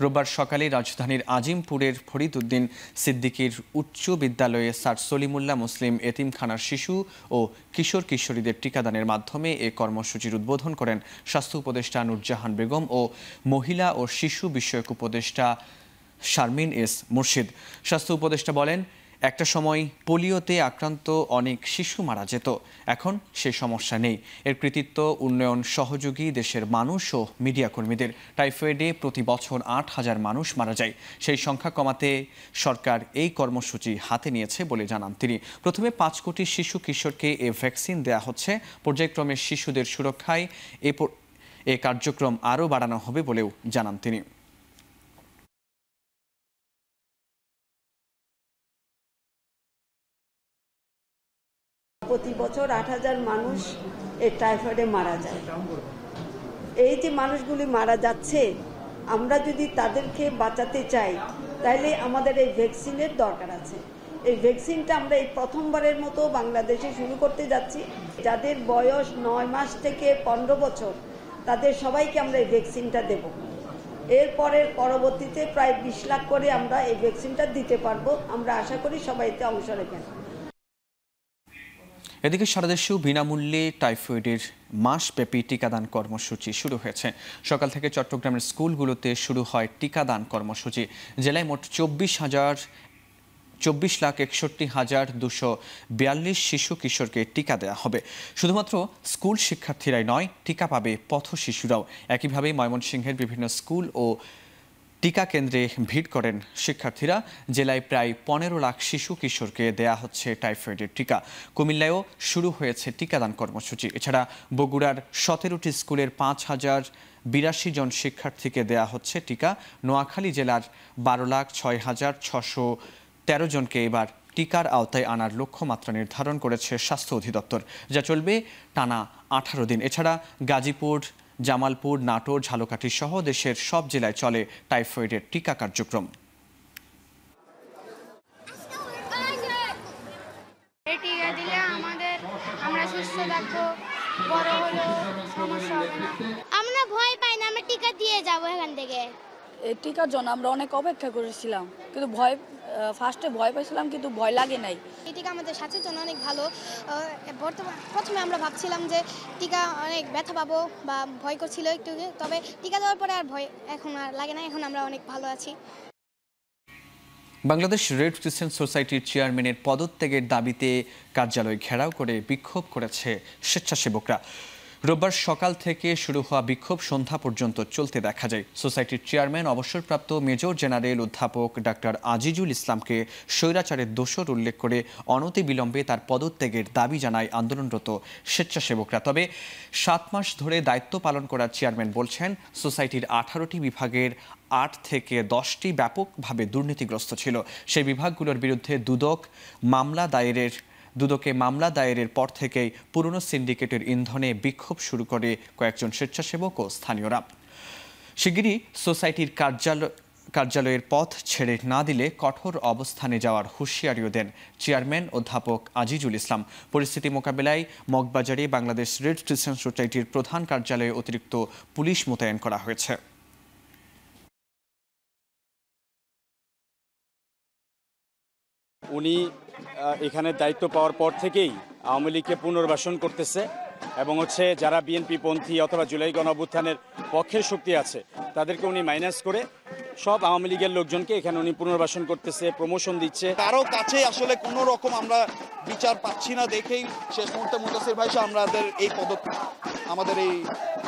রোববার সকালে রাজধানীর আজিমপুরের ফরিদ উদ্দিন সিদ্দিকীর উচ্চ বিদ্যালয়ে স্যার সলিমুল্লাহ মুসলিম এতিমখানার শিশু ও কিশোর কিশোরীদের টিকাদানের মাধ্যমে এ কর্মসূচির উদ্বোধন করেন স্বাস্থ্য উপদেষ্টা নুরজাহান বেগম ও মহিলা ও শিশু বিষয়ক উপদেষ্টা শারমিন এস মুর্শিদ। স্বাস্থ্য উপদেষ্টা বলেন, একটা সময় পোলিওতে আক্রান্ত অনেক শিশু মারা যেত, এখন সে সমস্যা নেই। এর কৃতিত্ব উন্নয়ন সহযোগী দেশের মানুষ ও মিডিয়া কর্মীদের। টাইফয়েডে প্রতি বছর 8,000 মানুষ মারা যায়। সেই সংখ্যা কমাতে সরকার এই কর্মসূচি হাতে নিয়েছে বলে জানান তিনি। প্রথমে 5 কোটি শিশু কিশোরকে এ ভ্যাকসিন দেয়া হচ্ছে। পর্যায়ক্রমে শিশুদের সুরক্ষায় এ কার্যক্রম আরও বাড়ানো হবে বলেও জানান তিনি। প্রতি বছর ৮,০০০ মানুষ এই টাইফয়েডে মারা যায়। এই যে মানুষগুলি মারা যাচ্ছে, আমরা যদি তাদেরকে বাঁচাতে চাই তাহলে আমাদের এই ভ্যাকসিনের দরকার আছে। এই ভ্যাকসিনটা আমরা এই প্রথমবারের মতো বাংলাদেশে শুরু করতে যাচ্ছি। যাদের বয়স 9 মাস থেকে 15 বছর তাদের সবাইকে আমরা এই ভ্যাকসিনটা দেব। এরপরের পরবর্তীতে প্রায় 20 লাখ করে আমরা এই ভ্যাকসিনটা দিতে পারবো। আমরা আশা করি সবাই এতে অংশ নেবেন। এদিকে সারা দেশেও বিনামূল্যে টাইফয়েডের মাসব্যাপী টিকাদান কর্মসূচি শুরু হয়েছে। সকাল থেকে চট্টগ্রামের স্কুলগুলোতে শুরু হয় টিকাদান কর্মসূচি। জেলায় মোট 24,61,242 শিশু কিশোরকে টিকা দেওয়া হবে। শুধুমাত্র স্কুল শিক্ষার্থীরাই নয়, টিকা পাবে পথ শিশুরাও। একইভাবে ময়মনসিংহের বিভিন্ন স্কুল ও টিকা কেন্দ্রে ভিড় করেন শিক্ষার্থীরা। জেলায় প্রায় 15 লাখ শিশু কিশোরকে দেয়া হচ্ছে টাইফয়েডের টিকা। কুমিল্লায়ও শুরু হয়েছে টিকাদান কর্মসূচি। এছাড়া বগুড়ার 17টি স্কুলের 5,082 জন শিক্ষার্থীকে দেয়া হচ্ছে টিকা। নোয়াখালী জেলার 12,06,613 জনকে এবার টিকার আওতায় আনার লক্ষ্যমাত্রা নির্ধারণ করেছে স্বাস্থ্য অধিদপ্তর, যা চলবে টানা 18 দিন। এছাড়া গাজীপুর, জামালপুর, নাটোর, ঝালকাঠি সহ দেশের সব জেলায় চলে টাইফয়েডের টিকা কার্যক্রম। টিকা দিলে আমরা সুস্থ থাকবো, বড় হলেও সমস্যা হবে না। আমরা ভয় পাই না, আমরা টিকা দিয়ে যাব এখান থেকে। এই টিকার জন্য আমরা অনেক অপেক্ষা করেছিলাম, কিন্তু ফার্স্টে ভয় পাইছিলাম, কিন্তু ভয় লাগে নাই। এই টিকা আমাদের স্বাস্থ্যের জন্য অনেক ভালো। প্রথমে আমরা ভাবছিলাম যে টিকা অনেক ব্যথা পাবো বা ভয় করছিল একটু, তবে টিকা দেওয়ার পরে আর ভয় এখন আর লাগে না। এখন আমরা অনেক ভালো আছি। বাংলাদেশ রেড ক্রিসেন্ট সোসাইটির চেয়ারম্যানের পদত্যাগের দাবিতে কার্যালয় ঘেরাও করে বিক্ষোভ করেছে স্বেচ্ছাসেবকরা। রোববার সকাল থেকে শুরু হওয়া বিক্ষোভ সন্ধ্যা পর্যন্ত চলতে দেখা যায়। সোসাইটির চেয়ারম্যান অবসরপ্রাপ্ত মেজর জেনারেল অধ্যাপক ডাক্তার আজিজুল ইসলামকে স্বৈরাচারের দোষর উল্লেখ করে অনতিবিলম্বে তার পদত্যাগের দাবি জানায় আন্দোলনরত স্বেচ্ছাসেবকরা। তবে 7 মাস ধরে দায়িত্ব পালন করা চেয়ারম্যান বলছেন, সোসাইটির 18টি বিভাগের 8 থেকে 10টি ব্যাপকভাবে দুর্নীতিগ্রস্ত ছিল। সেই বিভাগগুলোর বিরুদ্ধে দুদকে মামলা দায়েরের পর থেকেই পুরনো সিন্ডিকেটের ইন্ধনে বিক্ষোভ শুরু করে কয়েকজন স্বেচ্ছাসেবক ও স্থানীয়রা। শিগগিরই সোসাইটির কার্যালয়ের পথ ছেড়ে না দিলে কঠোর অবস্থানে যাওয়ার হুঁশিয়ারিও দেন চেয়ারম্যান অধ্যাপক আজিজুল ইসলাম। পরিস্থিতি মোকাবেলায় মগবাজারে বাংলাদেশ রেড ক্রিসেন্ট সোসাইটির প্রধান কার্যালয়ে অতিরিক্ত পুলিশ মোতায়েন করা হয়েছে। উনি এখানে দায়িত্ব পাওয়ার পর থেকেই আওয়ামী লীগকে পুনর্বাসন করতেছে এবং যারা বিএনপি পন্থী অথবা জুলাই গণঅভ্যুত্থানের পক্ষের শক্তি আছে তাদেরকে উনি মাইনাস করে সব আওয়ামী লীগের লোকজনকে এখানে উনি পুনর্বাসন করতেছে, প্রমোশন দিচ্ছে। কারো কাছে আসলে কোনো রকম আমরা বিচার পাচ্ছি না দেখেই শেষ মুহূর্তে মুতাসির ভাই আমাদের এই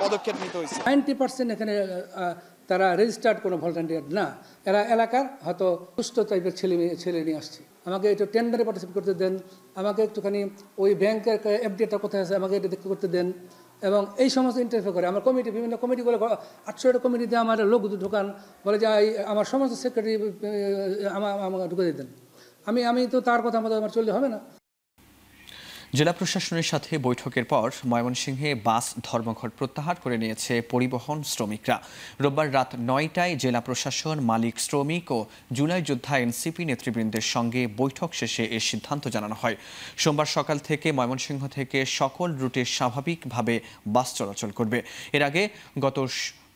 পদক্ষেপ নিতে হয়েছে। 90% এখানে তারা রেজিস্টার্ড কোনো ভলান্টিয়ার না, এরা এলাকার হয়তো সুস্থ টাইপের ছেলে নিয়ে আসছে। আমাকে একটু টেন্ডারে পার্টিসিপেট করতে দেন, আমাকে একটুখানি ওই ব্যাংকের এফডিটা কোথায় আছে আমাকে এটা দেখতে করতে দেন, এবং এই সমস্ত ইন্টারফেয়ার করে। আমার কমিটি, বিভিন্ন কমিটিগুলো 800টা কমিটিতে আমার লোক ঢোকান, বলে যে আমার সমস্ত সেক্রেটারি আমাকে ঢুকে দেন। আমি তো তার কথা মতো আমার চললে হবে না। জেলা প্রশাসনের সাথে বৈঠকের পর ময়মনসিংহে বাস ধর্মঘট প্রত্যাহার করে নিয়েছে পরিবহন শ্রমিকরা। রোববার রাত 9টায় জেলা প্রশাসন, মালিক, শ্রমিক ও জুলাই যোদ্ধা এনসিপি নেতৃবৃন্দের সঙ্গে বৈঠক শেষে এ সিদ্ধান্ত জানানো হয়। সোমবার সকাল থেকে ময়মনসিংহ থেকে সকল রুটে স্বাভাবিকভাবে বাস চলাচল করবে। এর আগে গত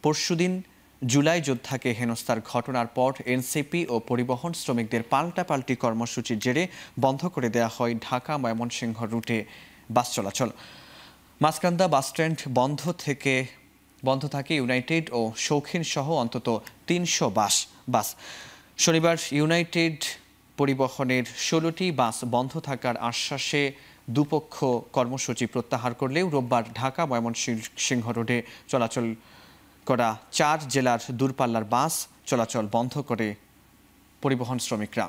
পরশুদিন জুলাই যোদ্ধাকে হেনস্থার ঘটনার পর এনসিপি ও পরিবহন শ্রমিকদের পাল্টাপাল্টি কর্মসূচির জেরে বন্ধ করে দেওয়া হয় ঢাকা ময়মনসিংহ রুটে বাস চলাচল। মাছকান্দা বাসস্ট্যান্ড বন্ধ থাকে ইউনাইটেড ও শৌখিন সহ অন্তত 300 বাস। শনিবার ইউনাইটেড পরিবহনের 16টি বাস বন্ধ থাকার আশ্বাসে দুপক্ষ কর্মসূচি প্রত্যাহার করলেও রোববার ঢাকা ময়মনসিংহ রোডে চলাচল করা 4 জেলার দূরপাল্লার বাস চলাচল বন্ধ করে পরিবহন শ্রমিকরা।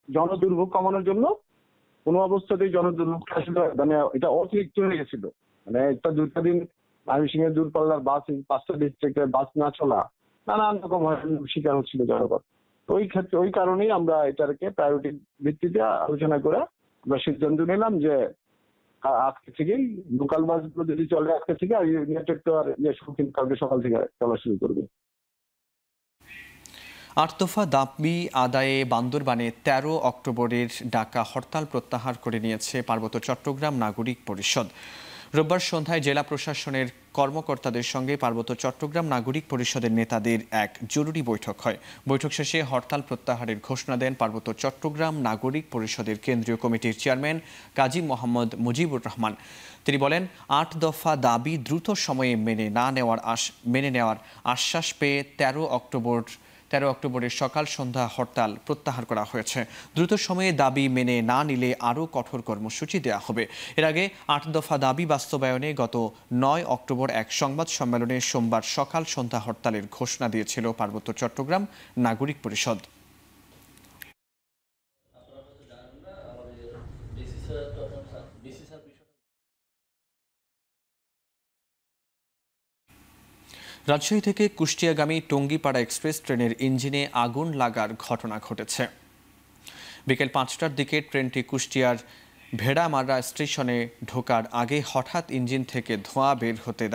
জনদুর্ভোগ কমানোর জন্য কোনো অবস্থাতেই জনদুর্ভোগটা আসলে মানে এটা অতিরিক্ত হয়ে গেছিল। মানে একটা 2টা দিন ময়মনসিংহে দূরপাল্লার বাস 5টা ডিস্ট্রিক্টের বাস না চলা, নানান রকম শিকার হচ্ছিল জনগণ। ওই ক্ষেত্রে ওই কারণেই আমরা এটাকে প্রায়োরিটি ভিত্তিতে আলোচনা করে আমরা সিদ্ধান্ত নিলাম যে আজকে থেকেই লোকাল বাসগুলো যদি চলে আজকে থেকে, আর ইউনাইটেড তো আর শৌখিন কালকে সকাল থেকে চলা শুরু করবে। 8 দফা দাবি আদায়ে বান্দরবানে 13 অক্টোবরের ডাকা হরতাল প্রত্যাহার করে নিয়েছে পার্বত্য চট্টগ্রাম নাগরিক পরিষদ। রোববার সন্ধ্যায় জেলা প্রশাসনের কর্মকর্তাদের সঙ্গে পার্বত্য চট্টগ্রাম নাগরিক পরিষদের নেতাদের এক জরুরি বৈঠক হয়। বৈঠক শেষে হরতাল প্রত্যাহারের ঘোষণা দেন পার্বত্য চট্টগ্রাম নাগরিক পরিষদের কেন্দ্রীয় কমিটির চেয়ারম্যান কাজী মোহাম্মদ মুজিবুর রহমান। তিনি বলেন, 8 দফা দাবি দ্রুত সময়ে মেনে নেওয়ার আশ্বাস পেয়ে 13 অক্টোবরের সকাল সন্ধ্যা হরতাল প্রত্যাহার করা হয়েছে। দ্রুত সময়ে দাবি মেনে না নিলে আরও কঠোর কর্মসূচি দেওয়া হবে। এর আগে 8 দফা দাবি বাস্তবায়নে গত 9 অক্টোবর এক সংবাদ সম্মেলনে সোমবার সকাল সন্ধ্যা হরতালের ঘোষণা দিয়েছিল পার্বত্য চট্টগ্রাম নাগরিক পরিষদ। রাজশাহী থেকে কুষ্টিয়াগামী টঙ্গীপাড়া এক্সপ্রেস ট্রেনের ইঞ্জিনে আগুন লাগার ঘটনা ঘটেছে। বিকেল 5টার দিকে ট্রেনটি কুষ্টিয়ার ভেড়ামারা স্টেশনে ঢোকার আগে হঠাৎ ইঞ্জিন থেকে ধোঁয়া বের হতে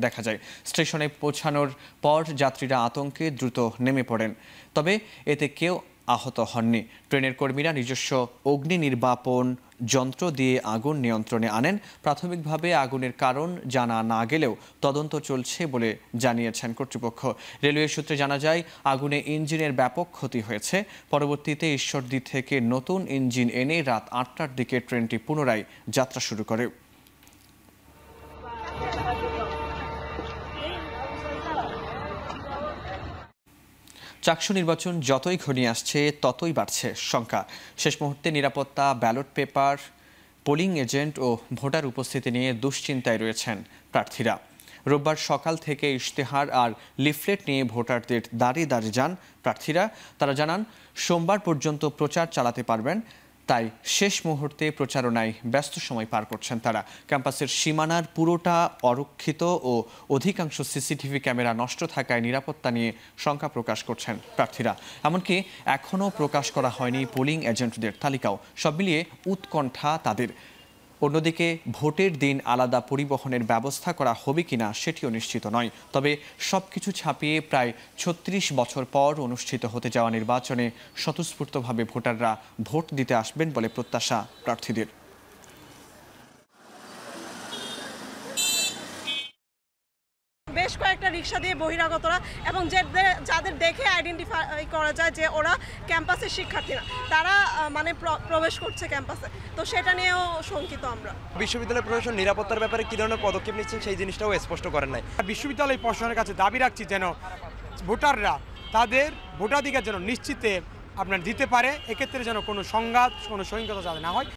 দেখা যায়। স্টেশনে পৌঁছানোর পর যাত্রীরা আতঙ্কে দ্রুত নেমে পড়েন, তবে এতে কেউ আহত হননি। ট্রেনের কর্মীরা নিজস্ব অগ্নি নির্বাপন যন্ত্র দিয়ে আগুন নিয়ন্ত্রণে আনেন। প্রাথমিকভাবে আগুনের কারণ জানা না গেলেও তদন্ত চলছে বলে জানিয়েছেন কর্তৃপক্ষ। রেলওয়ে সূত্রে জানা যায়, আগুনে ইঞ্জিনের ব্যাপক ক্ষতি হয়েছে। পরবর্তীতে ঈশ্বরদী থেকে নতুন ইঞ্জিন এনে রাত 8টার দিকে ট্রেনটি পুনরায় যাত্রা শুরু করে। চাকসু নির্বাচন যতই ঘনিয়ে আসছে ততই বাড়ছে শঙ্কা। শেষ মুহূর্তে নিরাপত্তা, ব্যালট পেপার, পোলিং এজেন্ট ও ভোটার উপস্থিতি নিয়ে দুশ্চিন্তায় রয়েছেন প্রার্থীরা। রোববার সকাল থেকে ইশতেহার আর লিফলেট নিয়ে ভোটারদের দাঁড়িয়ে যান প্রার্থীরা। তারা জানান, সোমবার পর্যন্ত প্রচার চালাতে পারবেন, তাই শেষ মুহূর্তে প্রচারণায় ব্যস্ত সময় পার করছেন তারা। ক্যাম্পাসের সীমানার পুরোটা অরক্ষিত ও অধিকাংশ সিসিটিভি ক্যামেরা নষ্ট থাকায় নিরাপত্তা নিয়ে শঙ্কা প্রকাশ করছেন প্রার্থীরা। এমনকি এখনও প্রকাশ করা হয়নি পোলিং এজেন্টদের তালিকাও। সব মিলিয়ে উৎকণ্ঠা তাদের। অন্যদিকে ভোটের দিন আলাদা পরিবহনের ব্যবস্থা করা হবে কিনা সেটিও নিশ্চিত নয়। তবে সবকিছু ছাপিয়ে প্রায় 36 বছর পর অনুষ্ঠিত হতে যাওয়া নির্বাচনে স্বতঃস্ফূর্তভাবে ভোটাররা ভোট দিতে আসবেন বলে প্রত্যাশা প্রার্থীদের। বেশ কয়েকটা রিক্সা দিয়ে বহিরাগতরা এবং যাদের দেখে আইডেন্টিফাই করা যায় যে ওরা ক্যাম্পাসের শিক্ষার্থীরা, তারা মানে প্রবেশ করছে ক্যাম্পাসে, তো সেটা নিয়েও শঙ্কিত আমরা। বিশ্ববিদ্যালয় প্রশাসন নিরাপত্তার ব্যাপারে কী ধরনের পদক্ষেপ নিচ্ছেন সেই জিনিসটাও স্পষ্ট করেন নাই। বিশ্ববিদ্যালয় প্রশাসনের কাছে দাবি রাখছি যেন ভোটাররা তাদের ভোটাধিকার যেন নিশ্চিতে আপনার দিতে পারে, এক্ষেত্রে যেন কোনো সংঘাত, কোনো সহিংসতা যাতে না হয়।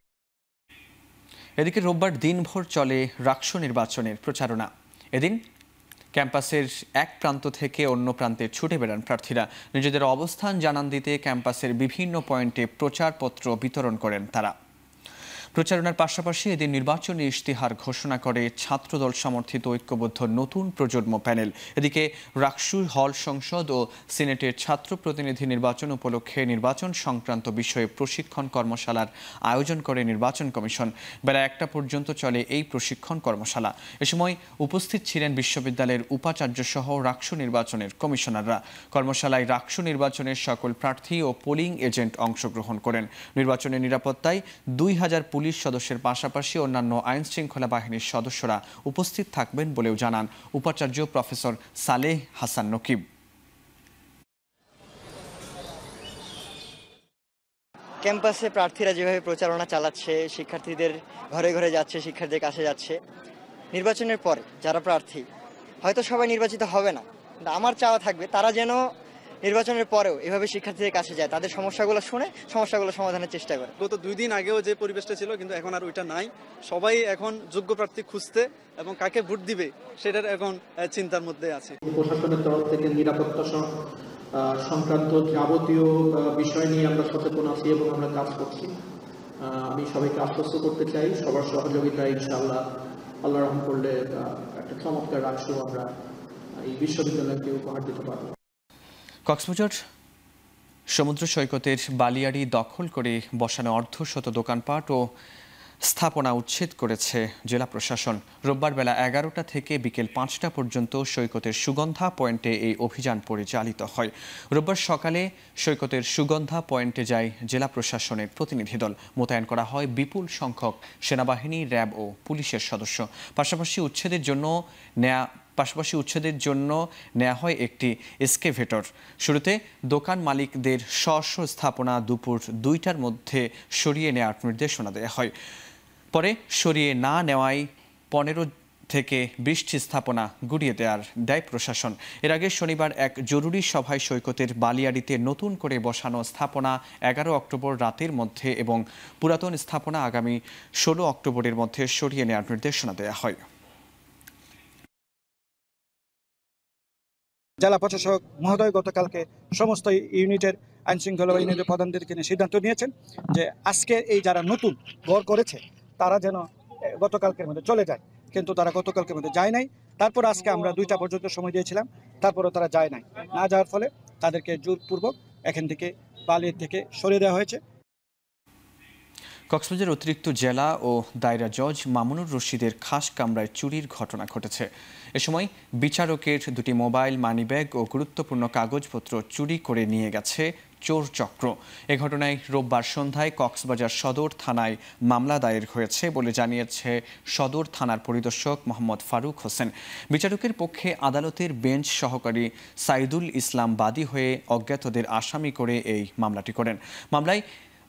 এদিকে রোববার দিনভর চলে রাকসু নির্বাচনের প্রচারণা। এদিন ক্যাম্পাসের এক প্রান্ত থেকে অন্য প্রান্তে ছুটে বেড়ান প্রার্থীরা। নিজেদের অবস্থান জানান দিতে ক্যাম্পাসের বিভিন্ন পয়েন্টে প্রচারপত্র বিতরণ করেন তারা। প্রচারণার পাশাপাশি এদিন নির্বাচনী ইশতেহার ঘোষণা করে ছাত্রদল সমর্থিত ঐক্যবদ্ধ নতুন প্রজন্ম প্যানেল। এদিকে রাকসু হল সংসদ ও সিনেটের ছাত্র প্রতিনিধি নির্বাচন উপলক্ষে নির্বাচন সংক্রান্ত বিষয়ে প্রশিক্ষণ কর্মশালার আয়োজন করে নির্বাচন কমিশন। বেলা 1টা পর্যন্ত চলে এই প্রশিক্ষণ কর্মশালা। এ সময় উপস্থিত ছিলেন বিশ্ববিদ্যালয়ের উপাচার্য সহ রাকসু নির্বাচনের কমিশনাররা। কর্মশালায় রাকসু নির্বাচনের সকল প্রার্থী ও পোলিং এজেন্ট অংশগ্রহণ করেন। নির্বাচনের নিরাপত্তায় 2000 পুলিশ সদস্যের পাশাপাশি অন্যান্য আইন শৃঙ্খলা বাহিনীর সদস্যরা উপস্থিত থাকবেন বলেও জানান উপাচার্য প্রফেসর সালেহ হাসান নকিব। ক্যাম্পাসে প্রার্থীরা যেভাবে প্রচারণা চালাচ্ছে, শিক্ষার্থীদের ঘরে ঘরে যাচ্ছে, শিক্ষার্থীদের কাছে যাচ্ছে, নির্বাচনের পরে যারা প্রার্থী হয়তো সবাই নির্বাচিত হবে না, কিন্তু আমার চাওয়া থাকবে তারা যেন নির্বাচনের পরেও এভাবে শিক্ষার্থীদের কাছে যায়, তাদের সমস্যাগুলো শুনে সমস্যাগুলো সমাধানের চেষ্টা করে। গত 2 দিন আগেও যে পরিবেশটা ছিল, কিন্তু এখন আর ওইটা নাই। সবাই এখন যোগ্য প্রার্থী খুঁজতে এবং কাকে ভোট দিবে সেটার এখন চিন্তার মধ্যে আছে। প্রশাসনের তরফ থেকে নিরাপত্তা সংক্রান্ত যাবতীয় বিষয় নিয়ে আমরা সচেতন আছি এবং আমরা কাজ করছি। আমি সবাইকে আশ্বস্ত করতে চাই সবার সহযোগিতা ইনশাআল্লাহ আল্লাহ রহম করলে একটা চমৎকার রাষ্ট্র আমরা এই বিশ্ববিদ্যালয়কে উপহার দিতে পারব। কক্সবাজার সমুদ্র সৈকতের বালিয়াড়ি দখল করে বসানো অর্ধশত দোকানপাট ও স্থাপনা উচ্ছেদ করেছে জেলা প্রশাসন। রোববার বেলা 11টা থেকে বিকেল 5টা পর্যন্ত সৈকতের সুগন্ধা পয়েন্টে এই অভিযান পরিচালিত হয়। রোববার সকালে সৈকতের সুগন্ধা পয়েন্টে যায় জেলা প্রশাসনের প্রতিনিধি দল। মোতায়েন করা হয় বিপুল সংখ্যক সেনাবাহিনী, র্যাব ও পুলিশের সদস্য। পাশাপাশি উচ্ছেদের জন্য নেওয়া হয় একটি এক্সকেভেটর। শুরুতে দোকান মালিকদের স্ব স্থাপনা দুপুর 2টার মধ্যে সরিয়ে নেওয়ার নির্দেশনা দেওয়া হয়। পরে সরিয়ে না নেওয়ায় 15 থেকে 20টি স্থাপনা গুড়িয়ে দেয় প্রশাসন। এর আগে শনিবার এক জরুরি সভায় সৈকতের বালিয়াড়িতে নতুন করে বসানো স্থাপনা 11 অক্টোবর রাতের মধ্যে এবং পুরাতন স্থাপনা আগামী 16 অক্টোবরের মধ্যে সরিয়ে নেওয়ার নির্দেশনা দেওয়া হয়। জেলা প্রশাসক মহোদয় গতকালকে সমস্ত ইউনিটের আইনশৃঙ্খলা বাহিনীর প্রধানদেরকে নিয়ে সিদ্ধান্ত নিয়েছেন যে আজকে এই যারা নতুন ঘর করেছে তারা যেন গতকালকের মধ্যে চলে যায়, কিন্তু তারা গতকালকের মধ্যে যায় নাই। তারপর আজকে আমরা 2টা পর্যন্ত সময় দিয়েছিলাম, তারপরও তারা যায় নাই। না যাওয়ার ফলে তাদেরকে জোরপূর্বক এখান থেকে বালির থেকে সরিয়ে দেওয়া হয়েছে। কক্সবাজার অতিরিক্ত জেলা ও দায়রা জজ মামুনুর রশিদের খাস কামরায় চুরির ঘটনা ঘটেছে। এ সময় বিচারকের 2টি মোবাইল, মানিব্যাগ ও গুরুত্বপূর্ণ কাগজপত্র চুরি করে নিয়ে গেছে চোর চক্র। এ ঘটনায় রোববার সন্ধ্যায় কক্সবাজার সদর থানায় মামলা দায়ের হয়েছে বলে জানিয়েছে সদর থানার পরিদর্শক মোহাম্মদ ফারুক হোসেন। বিচারকের পক্ষে আদালতের বেঞ্চ সহকারী সাইদুল ইসলাম বাদী হয়ে অজ্ঞাতদের আসামি করে এই মামলাটি করেন।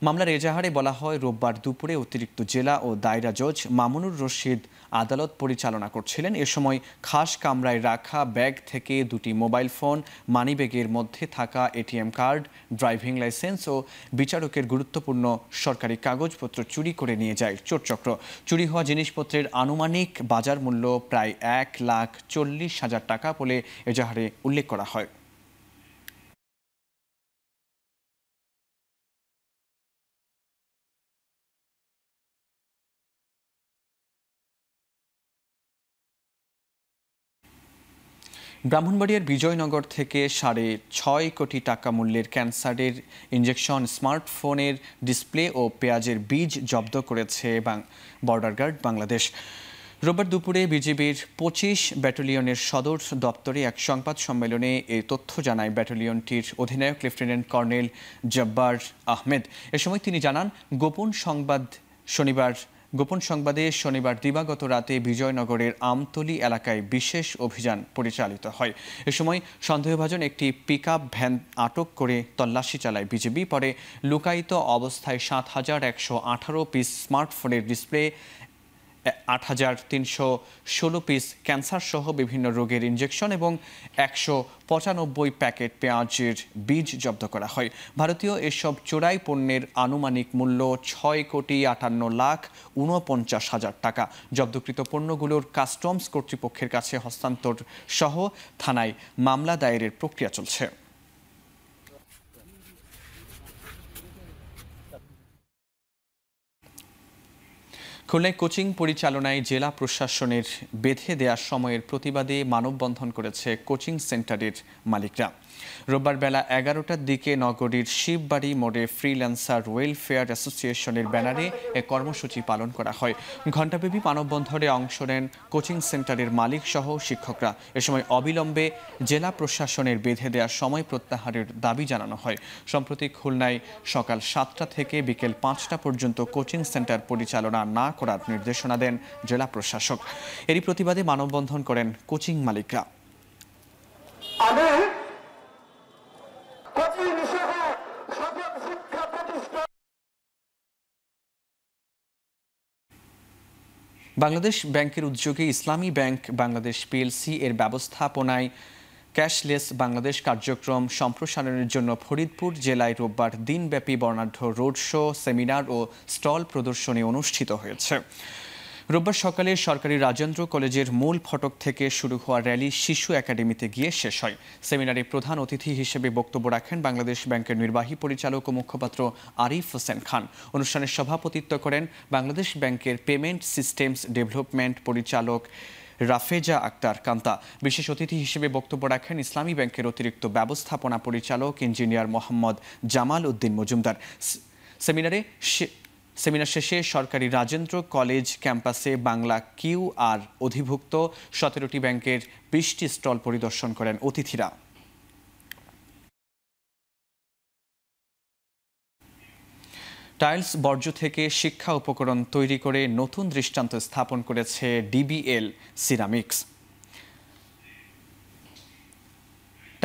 মামলার এজাহারে বলা হয়, রোববার দুপুরে অতিরিক্ত জেলা ও দায়রা জজ মামুনুর রশিদ আদালত পরিচালনা করছিলেন। এ সময় খাস কামরায় রাখা ব্যাগ থেকে 2টি মোবাইল ফোন, মানিব্যাগের মধ্যে থাকা এটিএম কার্ড, ড্রাইভিং লাইসেন্স ও বিচারকের গুরুত্বপূর্ণ সরকারি কাগজপত্র চুরি করে নিয়ে যায় চোরচক্র। চুরি হওয়া জিনিসপত্রের আনুমানিক বাজার মূল্য প্রায় 1,40,000 টাকা বলে এজাহারে উল্লেখ করা হয়। ব্রাহ্মণবাড়িয়ার বিজয়নগর থেকে 6.5 কোটি টাকা মূল্যের ক্যান্সারের ইনজেকশন, স্মার্টফোনের ডিসপ্লে ও পেঁয়াজের বীজ জব্দ করেছে বর্ডার গার্ড বাংলাদেশ। রোববার দুপুরে বিজিবির 25 ব্যাটালিয়নের সদর দপ্তরে এক সংবাদ সম্মেলনে এই তথ্য জানায় ব্যাটালিয়নটির অধিনায়ক লেফটেন্যান্ট কর্নেল জব্বার আহমেদ। এ সময় তিনি জানান, গোপন সংবাদে শনিবার দিবাগত রাতে বিজয়নগরের আমতলী এলাকায় বিশেষ অভিযান পরিচালিত হয়। এ সময় সন্দেহভাজন একটি পিকআপ ভ্যান আটক করে তল্লাশি চালায় বিজিবি। পরে লুকায়িত অবস্থায় 7,118 পিস স্মার্টফোনের ডিসপ্লে, 8,316 পিস ক্যান্সার সহ বিভিন্ন রোগের ইনজেকশন এবং 195 প্যাকেট পেঁয়াজের বীজ জব্দ করা হয়। ভারতীয় এসব চোরাই পণ্যের আনুমানিক মূল্য 6,58,49,000 টাকা। জব্দকৃত পণ্যগুলোর কাস্টমস কর্তৃপক্ষের কাছে হস্তান্তর সহ থানায় মামলা দায়েরের প্রক্রিয়া চলছে। খুলনায় কোচিং পরিচালনায় জেলা প্রশাসনের বেঁধে দেওয়া সময়ের প্রতিবাদে মানববন্ধন করেছে কোচিং সেন্টারের মালিকরা। রোববার বেলা 11টার দিকে নগরীর শিববাড়ি মোড়ে ফ্রিল্যান্সার ওয়েলফেয়ার অ্যাসোসিয়েশনের ব্যানারে এক কর্মসূচি পালন করা হয়। ঘণ্টাব্যাপী মানববন্ধনে অংশ নেন কোচিং সেন্টারের মালিক সহ শিক্ষকরা। এ সময় অবিলম্বে জেলা প্রশাসনের বেঁধে দেওয়া সময় প্রত্যাহারের দাবি জানানো হয়। সম্প্রতি খুলনায় সকাল 7টা থেকে বিকেল 5টা পর্যন্ত কোচিং সেন্টার পরিচালনা না করার নির্দেশনা দেন জেলা প্রশাসক। এরই প্রতিবাদে মানববন্ধন করেন কোচিং মালিকরা। বাংলাদেশ ব্যাংকের উদ্যোগে ইসলামী ব্যাংক বাংলাদেশ পিএলসি এর ব্যবস্থাপনায় ক্যাশলেস বাংলাদেশ কার্যক্রম সম্প্রসারণের জন্য ফরিদপুর জেলায় রোববার দিনব্যাপী বর্ণাঢ্য রোড শো, সেমিনার ও স্টল প্রদর্শনী অনুষ্ঠিত হয়েছে। রোববার সকালে সরকারি রাজেন্দ্র কলেজের মূল ফটক থেকে শুরু হওয়া র্যালি শিশু একাডেমিতে গিয়ে শেষ হয়। সেমিনারে প্রধান অতিথি হিসেবে বক্তব্য রাখেন বাংলাদেশ ব্যাংকের নির্বাহী পরিচালক ও মুখপাত্র আরিফ হোসেন খান। অনুষ্ঠানের সভাপতিত্ব করেন বাংলাদেশ ব্যাংকের পেমেন্ট সিস্টেমস ডেভেলপমেন্ট পরিচালক রাফেজা আক্তার কান্তা। বিশেষ অতিথি হিসেবে বক্তব্য রাখেন ইসলামী ব্যাংকের অতিরিক্ত ব্যবস্থাপনা পরিচালক ইঞ্জিনিয়ার মোহাম্মদ জামাল উদ্দিন মজুমদার। সেমিনার শেষে সরকারি রাজেন্দ্র কলেজ ক্যাম্পাসে বাংলা কিউ আর অধিভুক্ত 17টি ব্যাংকের 20টি স্টল পরিদর্শন করেন অতিথিরা। টাইলস বর্জ্য থেকে শিক্ষা উপকরণ তৈরি করে নতুন দৃষ্টান্ত স্থাপন করেছে ডিবিএল সিরামিক্স।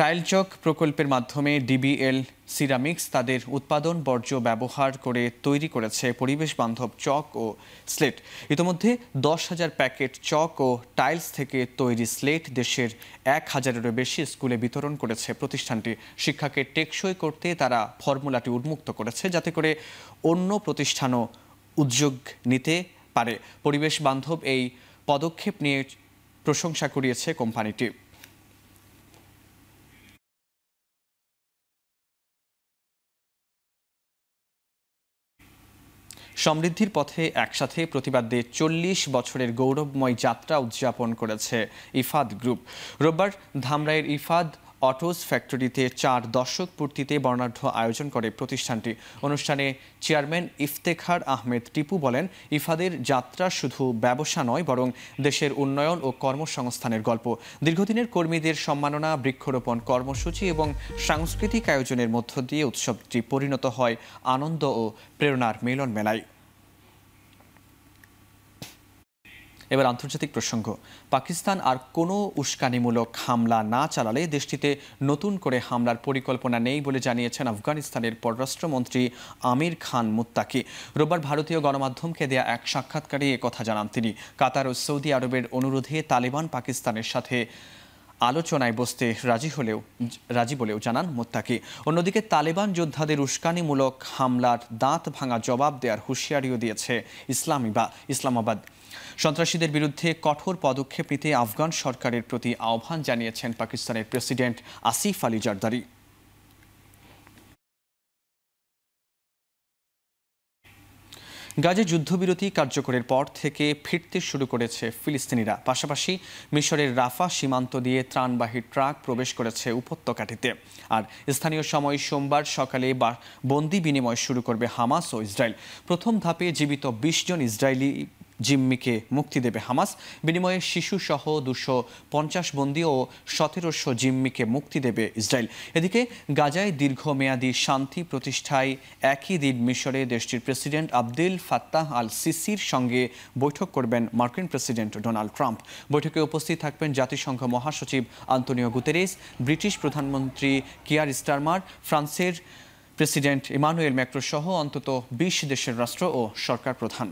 টাইলচক প্রকল্পের মাধ্যমে ডিবিএল সিরামিক্স তাদের উৎপাদন বর্জ্য ব্যবহার করে তৈরি করেছে পরিবেশ বান্ধব চক ও স্লেট। ইতোমধ্যে 10,000 প্যাকেট চক ও টাইলস থেকে তৈরি স্লেট দেশের 1,000-এরও বেশি স্কুলে বিতরণ করেছে প্রতিষ্ঠানটি। শিক্ষাকে টেকসই করতে তারা ফর্মুলাটি উন্মুক্ত করেছে যাতে করে অন্য প্রতিষ্ঠানও উদ্যোগ নিতে পারে। পরিবেশ বান্ধব এই পদক্ষেপ নিয়ে প্রশংসা কুড়িয়েছে কোম্পানিটি। সমৃদ্ধির পথে একসাথে প্রতিবাদে 40 বছরের গৌরবময় যাত্রা উদযাপন করেছে ইফাদ গ্রুপ। রোববার ধামরাইয়ের ইফাদ অটোস ফ্যাক্টরিতে 4 দশক পূর্তিতে বর্ণাঢ্য আয়োজন করে প্রতিষ্ঠানটি। অনুষ্ঠানে চেয়ারম্যান ইফতেখার আহমেদ টিপু বলেন, ইফাদের যাত্রা শুধু ব্যবসা নয় বরং দেশের উন্নয়ন ও কর্মসংস্থানের গল্প। দীর্ঘদিনের কর্মীদের সম্মাননা, বৃক্ষরোপণ কর্মসূচি এবং সাংস্কৃতিক আয়োজনের মধ্য দিয়ে উৎসবটি পরিণত হয় আনন্দ ও প্রেরণার মিলন মেলায়। এবার আন্তর্জাতিক প্রসঙ্গ। পাকিস্তান আর কোনো উস্কানিমূলক হামলা না চালালে দেশটিতে নতুন করে হামলার পরিকল্পনা নেই বলে জানিয়েছেন আফগানিস্তানের পররাষ্ট্রমন্ত্রী আমির খান মুত্তাকি। রোববার ভারতীয় গণমাধ্যমকে দেয়া এক সাক্ষাৎকারে একথা জানান তিনি। কাতার ও সৌদি আরবের অনুরোধে তালেবান পাকিস্তানের সাথে আলোচনায় বসতে রাজি বলেও জানান মুত্তাকি। অন্যদিকে তালেবান যোদ্ধাদের উস্কানিমূলক হামলার দাঁত ভাঙা জবাব দেওয়ার হুঁশিয়ারিও দিয়েছে ইসলামাবাদ। সন্ত্রাসীদের বিরুদ্ধে কঠোর পদক্ষেপ নিতে আফগান সরকারের প্রতি আহ্বান জানিয়েছেন পাকিস্তানের প্রেসিডেন্ট আসিফ আলী জারদারি। গাজা যুদ্ধবিরতি কার্যকরের পর থেকে ফিরতে শুরু করেছে ফিলিস্তিনিরা। পাশাপাশি মিশরের রাফা সীমান্ত দিয়ে ত্রাণবাহী ট্রাক প্রবেশ করেছে উপত্যকাটিতে। আর স্থানীয় সময় সোমবার সকালে বন্দি বিনিময় শুরু করবে হামাস ও ইসরায়েল। প্রথম ধাপে জীবিত 20 জন ইসরায়েলি জিম্মিকে মুক্তি দেবে হামাস। বিনিময়ে শিশুসহ 250 বন্দী ও 1700 জিম্মিকে মুক্তি দেবে ইসরায়েল। এদিকে গাজায় দীর্ঘমেয়াদী শান্তি প্রতিষ্ঠায় একই দিন মিশরে দেশটির প্রেসিডেন্ট আবদেল ফাত্তাহ আল সিসির সঙ্গে বৈঠক করবেন মার্কিন প্রেসিডেন্ট ডোনাল্ড ট্রাম্প। বৈঠকে উপস্থিত থাকবেন জাতিসংঘ মহাসচিব আন্তোনিও গুতেরেস, ব্রিটিশ প্রধানমন্ত্রী কিয়ার স্টারমার, ফ্রান্সের প্রেসিডেন্ট ইমানুয়েল ম্যাক্রো সহ অন্তত 20 দেশের রাষ্ট্র ও সরকার প্রধান।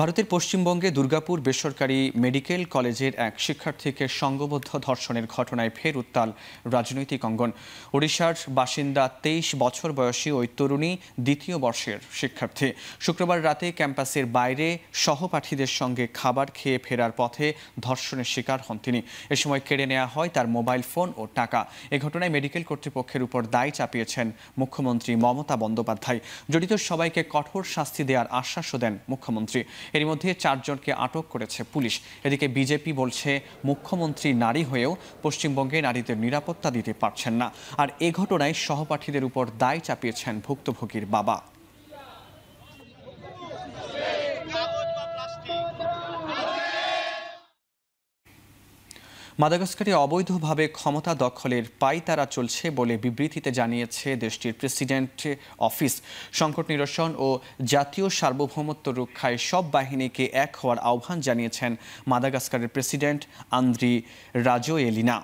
ভারতের পশ্চিমবঙ্গে দুর্গাপুর বেসরকারি মেডিকেল কলেজের এক শিক্ষার্থীকে সংঘবদ্ধ ধর্ষণের ঘটনায় ফের উত্তাল রাজনৈতিক অঙ্গন। ওড়িশার বাসিন্দা 23 বছর বয়সী ওই তরুণী দ্বিতীয় বর্ষের শিক্ষার্থী। শুক্রবার রাতে ক্যাম্পাসের বাইরে সহপাঠীদের সঙ্গে খাবার খেয়ে ফেরার পথে ধর্ষণের শিকার হন তিনি। এ সময় কেড়ে নেওয়া হয় তার মোবাইল ফোন ও টাকা। এ ঘটনায় মেডিকেল কর্তৃপক্ষের উপর দায় চাপিয়েছেন মুখ্যমন্ত্রী মমতা বন্দ্যোপাধ্যায়। জড়িত সবাইকে কঠোর শাস্তি দেওয়ার আশ্বাসও দেন মুখ্যমন্ত্রী। এর মধ্যে 4 জনকে আটক করেছে পুলিশ। এদিকে বিজেপি বলছে মুখ্যমন্ত্রী নারী হয়েও পশ্চিমবঙ্গে নারীদের নিরাপত্তা দিতে পারছেন না। আর এ ঘটনায় সহপাঠীদের উপর দায় চাপিয়েছেন ভুক্তভোগীর বাবা। মাদাগাস্কারে অবৈধভাবে ক্ষমতা দখলের পাইতারা চলছে বলে বিবৃতিতে জানিয়েছে দেশটির প্রেসিডেন্ট অফিস। সংকট নিরসন ও জাতীয় সার্বভৌমত্ব রক্ষায় সব বাহিনীকে এক হওয়ার আহ্বান জানিয়েছেন মাদাগাস্কারের প্রেসিডেন্ট আন্দ্রি রাজোয়েলিনা।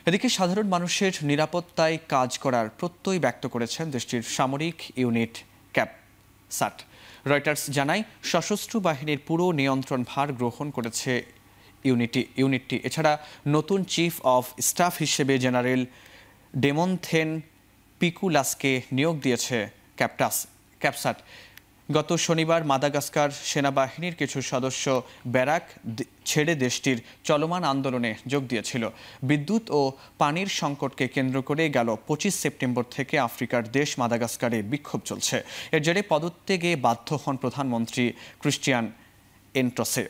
এদিকে সাধারণ মানুষের নিরাপত্তায় কাজ করার প্রত্যয় ব্যক্ত করেছেন দেশটির সামরিক ইউনিট ক্যাপসাট। রয়টার্স জানায় সশস্ত্র বাহিনীর পুরো নিয়ন্ত্রণ ভার গ্রহণ করেছে ইউনিটটি। এছাড়া নতুন চিফ অফ স্টাফ হিসেবে জেনারেল ডেমনথেন পিকুলাসকে নিয়োগ দিয়েছে ক্যাপসাট। গত শনিবার মাদাগাস্কার সেনাবাহিনীর কিছু সদস্য ব্যারাক ছেড়ে দেশটির চলমান আন্দোলনে যোগ দিয়েছিল। বিদ্যুৎ ও পানির সংকটকে কেন্দ্র করে গেল 25 সেপ্টেম্বর থেকে আফ্রিকার দেশ মাদাগাস্কারে বিক্ষোভ চলছে। এর জেরে পদত্যাগে বাধ্য হন প্রধানমন্ত্রী ক্রিস্টিয়ান এন্ট্রসে।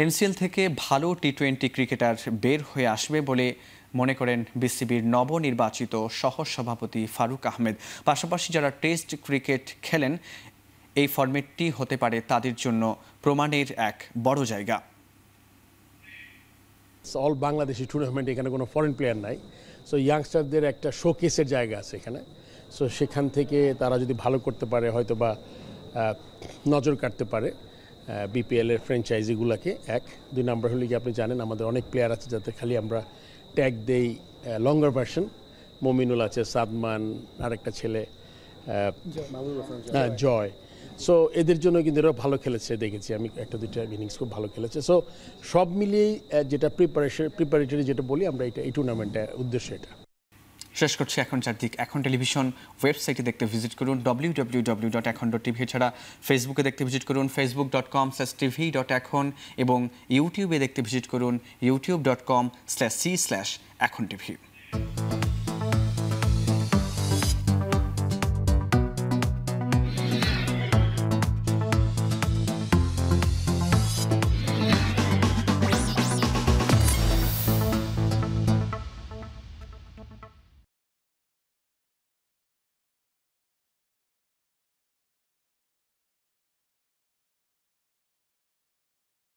এনসিএল থেকে ভালো টি-20 ক্রিকেটার বের হয়ে আসবে বলে মনে করেন বিসিবির নবনির্বাচিত সহসভাপতি ফারুক আহমেদ। পাশাপাশি যারা টেস্ট ক্রিকেট খেলেন, এই ফরম্যাটটি হতে পারে তাদের জন্য প্রমাণের এক বড় জায়গা। অল বাংলাদেশি টুর্নামেন্ট, এখানে কোনো ফরেন প্লেয়ার নাই, সো ইয়াংস্টারদের একটা শোকেসের জায়গা আছে এখানে। সো সেখান থেকে তারা যদি ভালো করতে পারে, হয়তো বা নজর কাটতে পারে বিপিএলের ফ্র্যাঞ্চাইজিগুলোকে। এক, দুই নাম্বার হলে কি আপনি জানেন আমাদের অনেক প্লেয়ার আছে যাতে খালি আমরা ট্যাগ দেই লঙ্গার ভার্সন। মমিনুল আছে, সাদমান, আরেকটা ছেলে জয়। সো এদের জন্য কিন্তু এরা ভালো খেলেছে, দেখেছি আমি একটা দুইটা ইনিংস খুব ভালো খেলেছে। সো সব মিলিয়েই যেটা প্রিপারেটরি যেটা বলি আমরা, এই টুর্নামেন্টের উদ্দেশ্য এটা। শেষ করছি এখন চারদিক। এখন টেলিভিশন ওয়েবসাইটে দেখতে ভিজিট করুন www.ekhon.tv, এছাড়া ফেসবুকে দেখতে ভিজিট করুন facebook.com/tv.ekhon এবং ইউটিউবে দেখতে ভিজিট করুন youtube.com/c/ekhon tv।